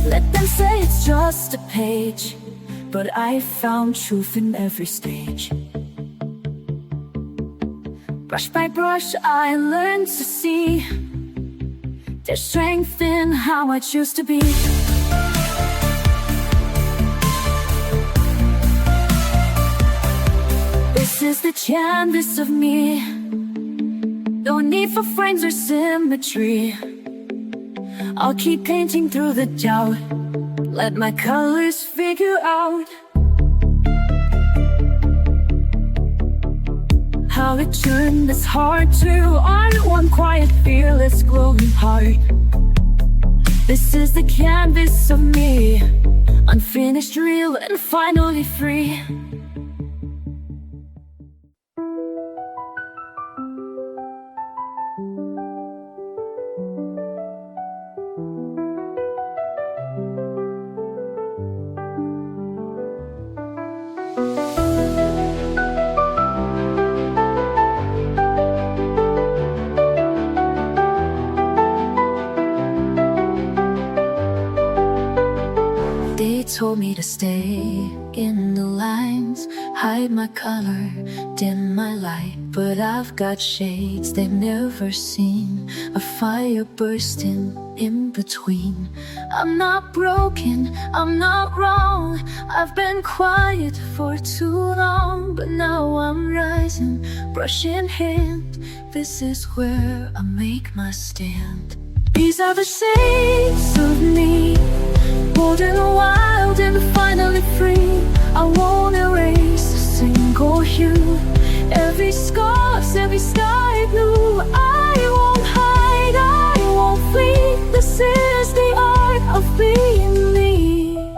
[SPEAKER 1] Let them say it's just a page, but I found truth in every stage. Brush by brush I learned to see there's strength in how I choose to be. This is the canvas of me, no need for frames or symmetry. I'll keep painting through the doubt, let my colors figure out how it turned this heart to art. One quiet, fearless, glowing heart. This is the canvas of me, unfinished, real, and finally free. They told me to stay in the lines, hide my color, dim my light. But I've got shades they've never seen, a fire bursting in between. I'm not broken, I'm not wrong, I've been quiet for too long. But now I'm rising, brush in hand, this is where I make my stand. These are the shades of me, bold and wild and finally free. I won't erase a single hue, every scar's, every sky blue. I won't hide, I won't flee. This is the art of being me.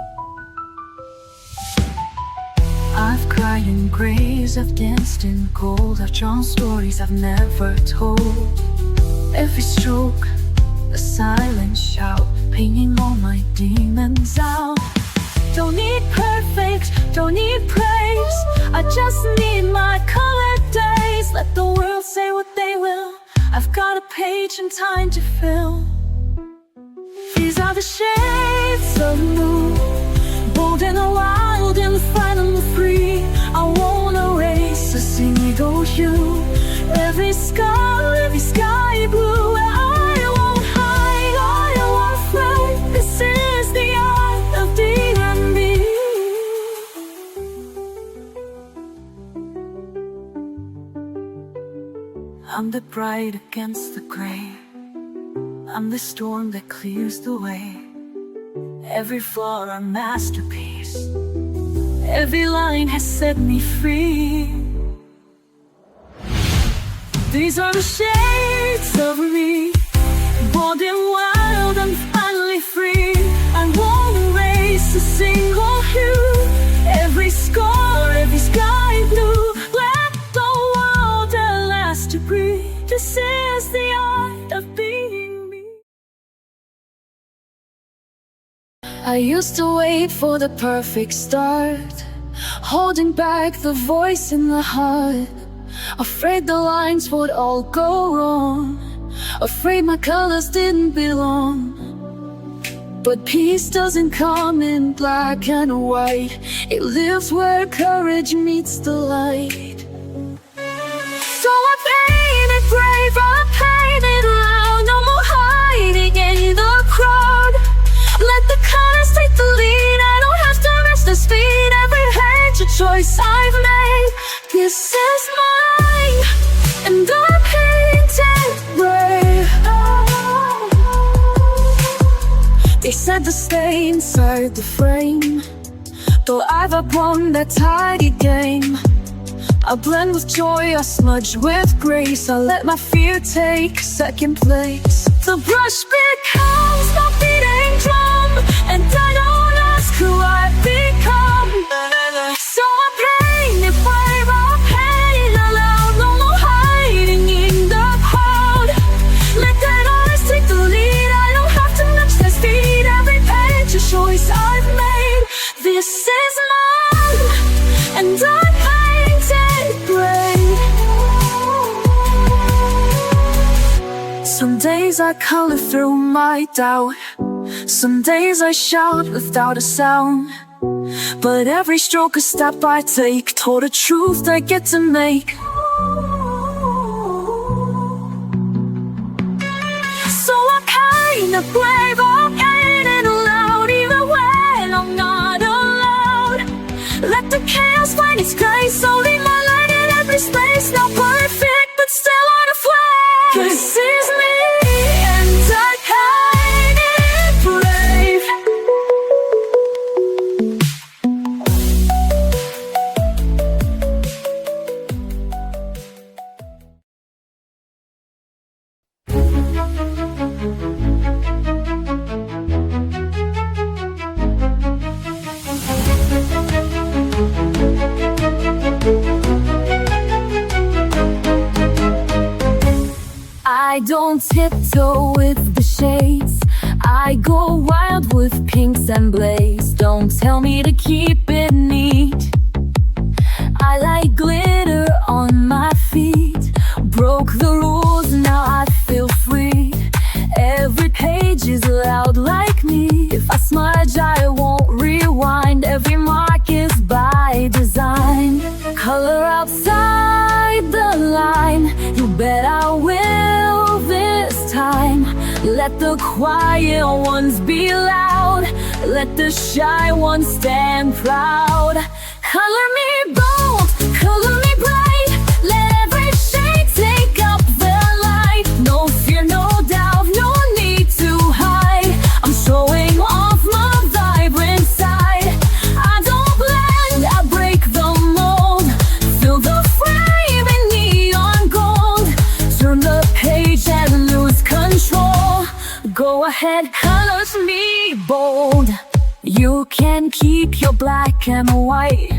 [SPEAKER 1] I've cried in graves, I've danced in gold, I've drawn stories I've never told. Every stroke, a silent shout, painting all my demons out. Don't need perfect, don't need praise, I just need my colored days. Let the world say what they will, I've got a page and time to fill. These are the shades of moon, bold and wild and finally free. I won't erase a single hue, every scar, every sky blue. I'm the bright against the gray, I'm the storm that clears the way. Every flaw a masterpiece, every line has set me free. These are the shades of me, bold and wild and finally free. I won't erase a single hue, every scar, every sky blue. Let the world at last to breathe. This is the art of being me. I used to wait for the perfect start, holding back the voice in the heart, afraid the lines would all go wrong, afraid my colors didn't belong. But peace doesn't come in black and white, it lives where courage meets the light. So I painted brave, I painted loud, no more hiding in the crowd. Let the colors take the lead, I don't have to rush the speed. Every page a choice I've made, this is mine, and I painted brave. They said to stay inside the frame, though I've upon that tidy game. I blend with joy, I smudge with grace, I let my fear take second place. The brush becomes my beating drum, and I don't ask who I've become. So I paint it brave, I paint it aloud, no more hiding in the crowd. Let that eyes take the lead, I don't have to match their speed. Every page a choice I've made, this is mine, and I some days I color through my doubt, some days I shout without a sound. But every stroke a step I take toward a truth I get to make. So I kinda brave, I paint it aloud, even when I'm not allowed. Let the chaos find its grace, so leave my light in every space. Not perfect, but still on a flame. This is me. tiptoe with the shades. I go wild with pinks and blaze. Don't tell me to keep it neat. I like glitter on my feet. Broke the rules, now I feel free. Every page is loud like me. If I smudge, I won't rewind. Every mark is by design. Color outside the line, you bet I will this time. Let the quiet ones be loud. Let the shy ones stand proud. Color me bold, color me bright. Let every shade take up the light. No fear, no doubt, no need to hide. I'm showing off my vibrant side. I don't blend, I break the mold. Fill the frame in neon gold. Turn the page and lose control. Go ahead, colors me bold. You can keep your black and white.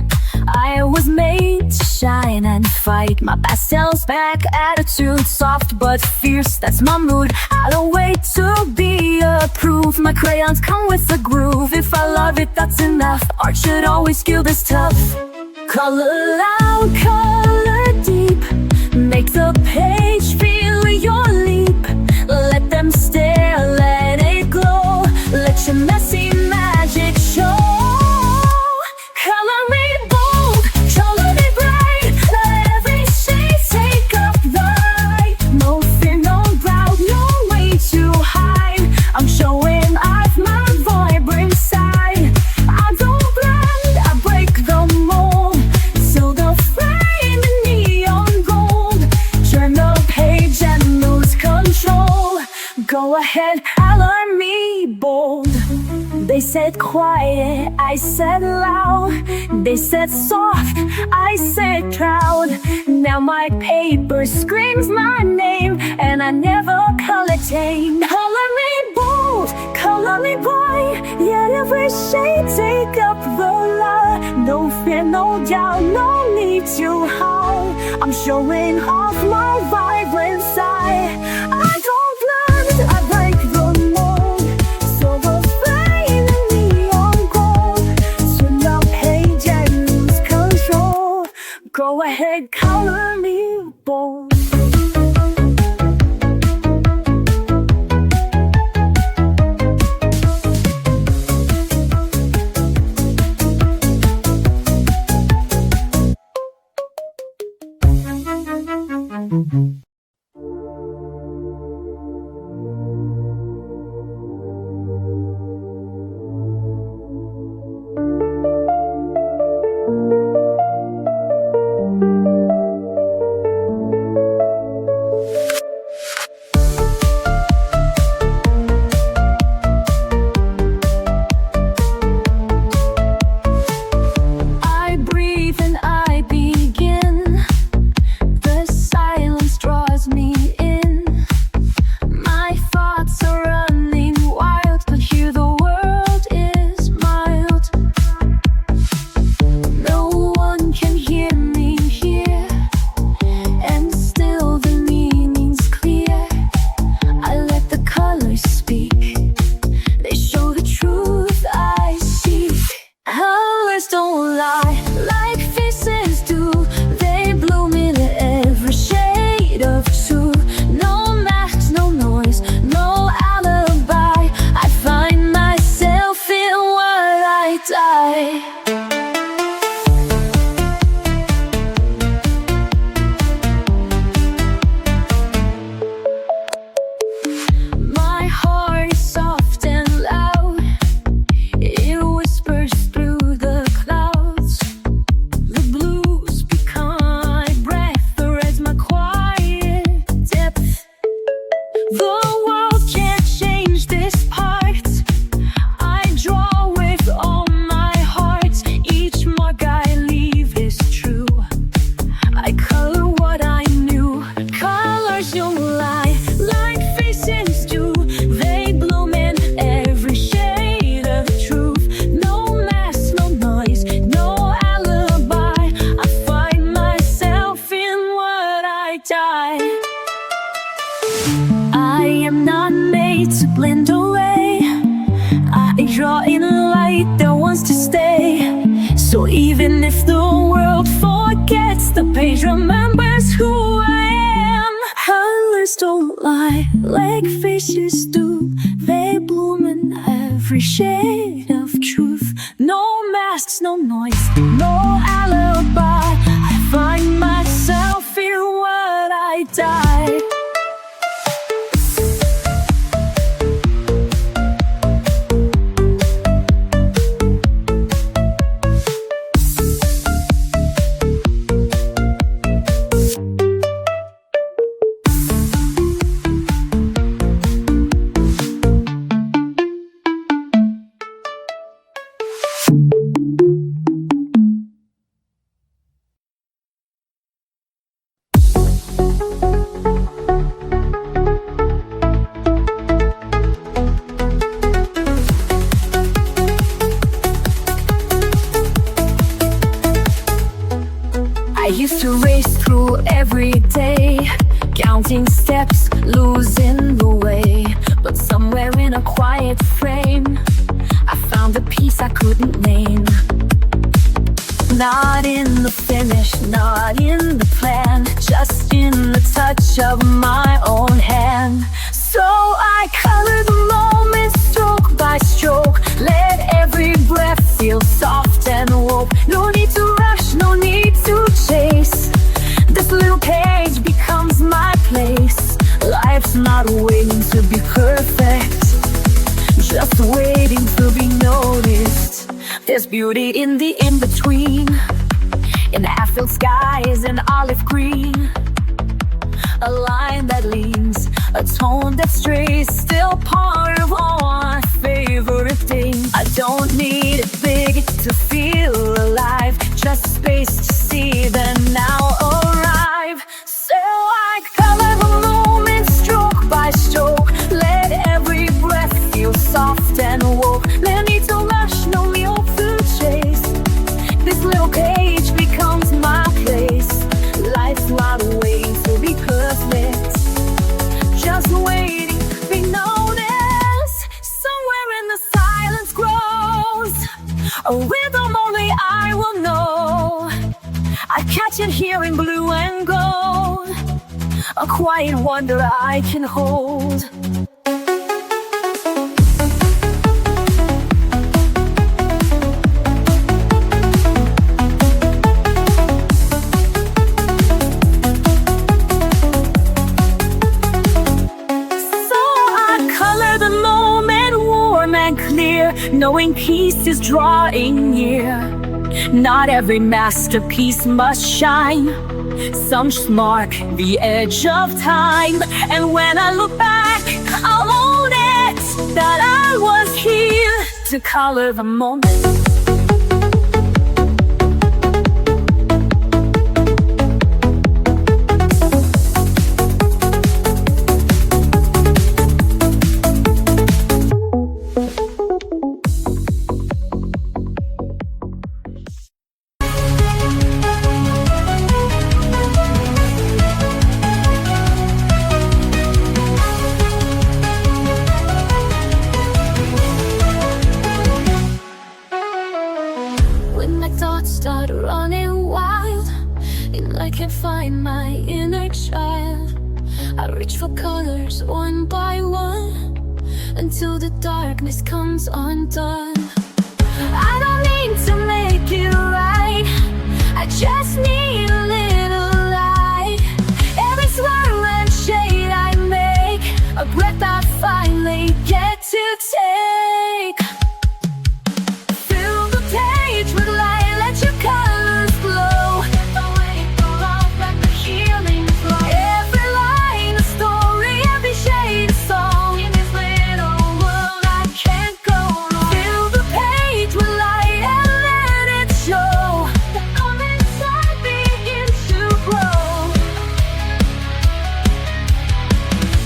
[SPEAKER 1] I was made to shine and fight. My pastel's back, attitude soft but fierce, that's my mood. I don't wait to be approved. My crayons come with a groove. If I love it, that's enough. Art should always feel this tough. Color loud, color deep. Make the page feel your leap. Let them stare, let it glow. Let your messy magic show. Color me bold, color me bright. Let every shade take up the light. No fear, no doubt, no way to hide. I'm showing off my vibrant side. I don't blend, I break the mold. Till the frame in neon gold. Turn the page and lose control. Go ahead, color me bold. They said quiet, I said loud. They said soft, I said proud. Now my paper screams my name, and I never color tame. Color me bold, color me bright. Yet every shade take up the light. No fear, no doubt, no need to hide. I'm showing off my vibrant side. I don't blend, I break the mold. So the flame in neon gold. Turn the page and lose control. Go ahead, color me bold. page remembers who I am. Colors don't lie like faces do. They bloom in every shade of truth. No masks, no noise, no alibi. I find myself in what I die. I used to race through every day, counting steps, losing the way. But somewhere in a quiet frame, I found a peace I couldn't name. Not in the finish, not in the plan, just in the touch of my own hand. So I color the moment stroke by stroke, let every breath feel soft and woke. No need to rush, no need to chase. This little page becomes my place. Life's not waiting to be perfect, just waiting to be noticed. There's beauty in the in-between, in half-filled skies and olive green. A line that leans, a tone that strays, still part of our favorite thing. I don't need it big to feel alive, just space to see the now arrive. So I color the moment stroke by stroke, let every breath feel soft and woke. No need to rush, no need to chase. This little page becomes my place. Life's not waiting to be perfect, just waiting to be noticed. Somewhere in the silence grows a rhythm only I will know. I catch it here in blue and gold, a quiet wonder I can hold. Knowing peace is drawing near. Not every masterpiece must shine, some just mark the edge of time. And when I look back, I'll own it, that I was here to color the moment. Start running wild, and I can't find my inner child. I reach for colors one by one, until the darkness comes undone. I don't need to make it right, I just need a little light. Every swirl and shade I make, a breath I finally get to take. Fill the page with light,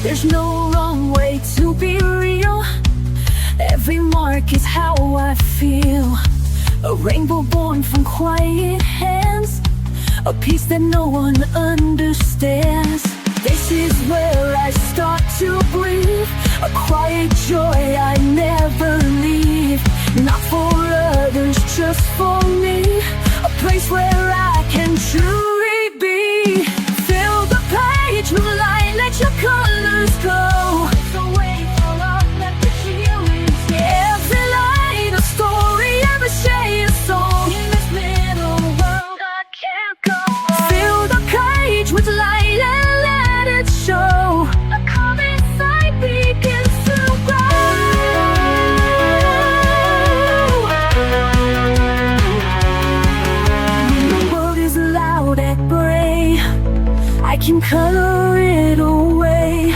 [SPEAKER 1] there's no wrong way to be real. Every mark is how I feel. A rainbow born from quiet hands, a peace that no one understands. This is where I start to breathe, a quiet joy I never leave. Not for others, just for me, a place where I can truly be. color it away.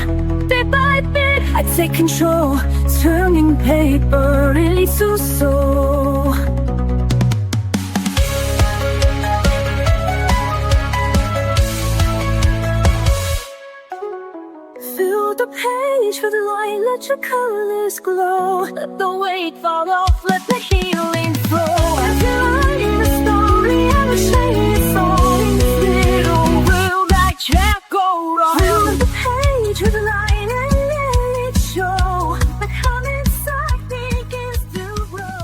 [SPEAKER 1] Bit by bit, I take control, turning paper into soul. Fill the page with light, let your colors glow. Let the weight fall off, let the healing flow. As you write the story, and the shades all in this little world I can't go wrong. Fill the page with light and let it show. The calm inside begins to grow.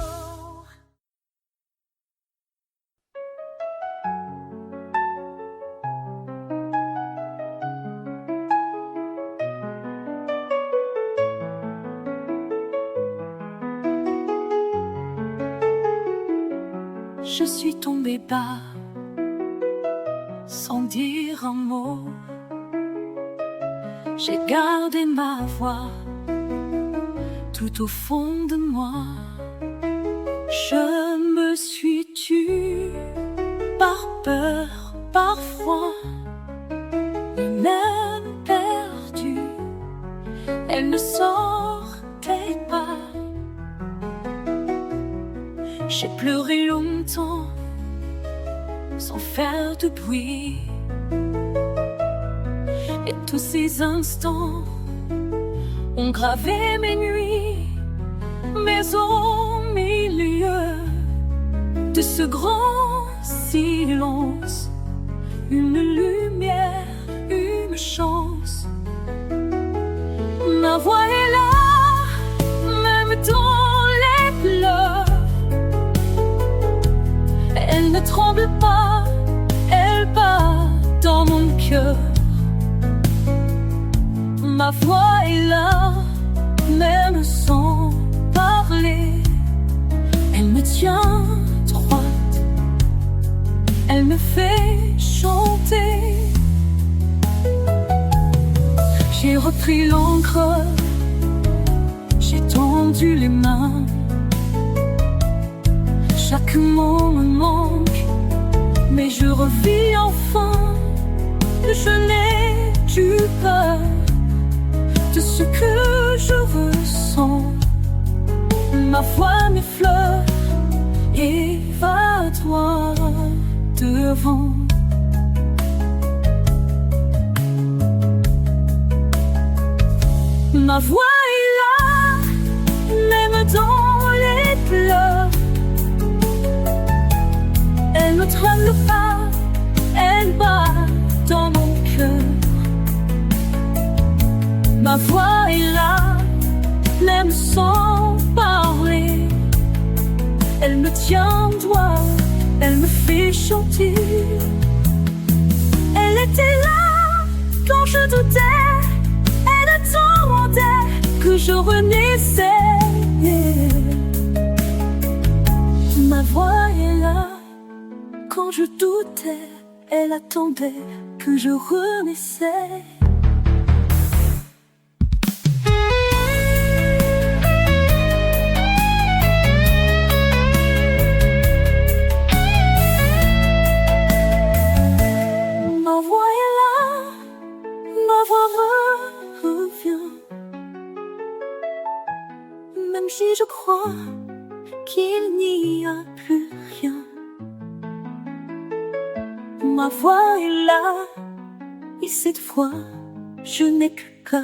[SPEAKER 1] Je suis tombée bas, sans dire un mot. J'ai gardé ma voix, tout au fond de moi. Je me suis tue, par peur, par froid. Et même perdue, elle ne sortait pas. J'ai pleuré longtemps, sans faire de bruit. Et tous ces instants ont gravé mes nuits. Mais au milieu de ce grand silence, une lumière, une chance. Ma voix est là, même dans les pleurs. Elle ne tremble pas, elle bat dans mon cœur. Ma voix est là, même sans parler. Elle me tient droite, elle me fait chanter. J'ai repris l'encre, j'ai tendu les mains. Chaque mot me manque, mais je revis enfin. Je n'ai plus peur de ce que je ressens. Ma voix m'effleure et va droit devant. Ma voix est là, même dans les pleurs. Elle ne tremble pas, elle bat dans mon cœur. Ma voix est là, même sans parler. Elle me tient droit, elle me fait chanter. Elle était là quand je doutais, elle attendait que je renaissais. Ma voix est là, quand je doutais, elle attendait que je renaissais. Ma voix est là, ma voix revient. Même si je crois qu'il n'y a plus rien. Ma voix est là, et cette fois, je n'ai que cœur.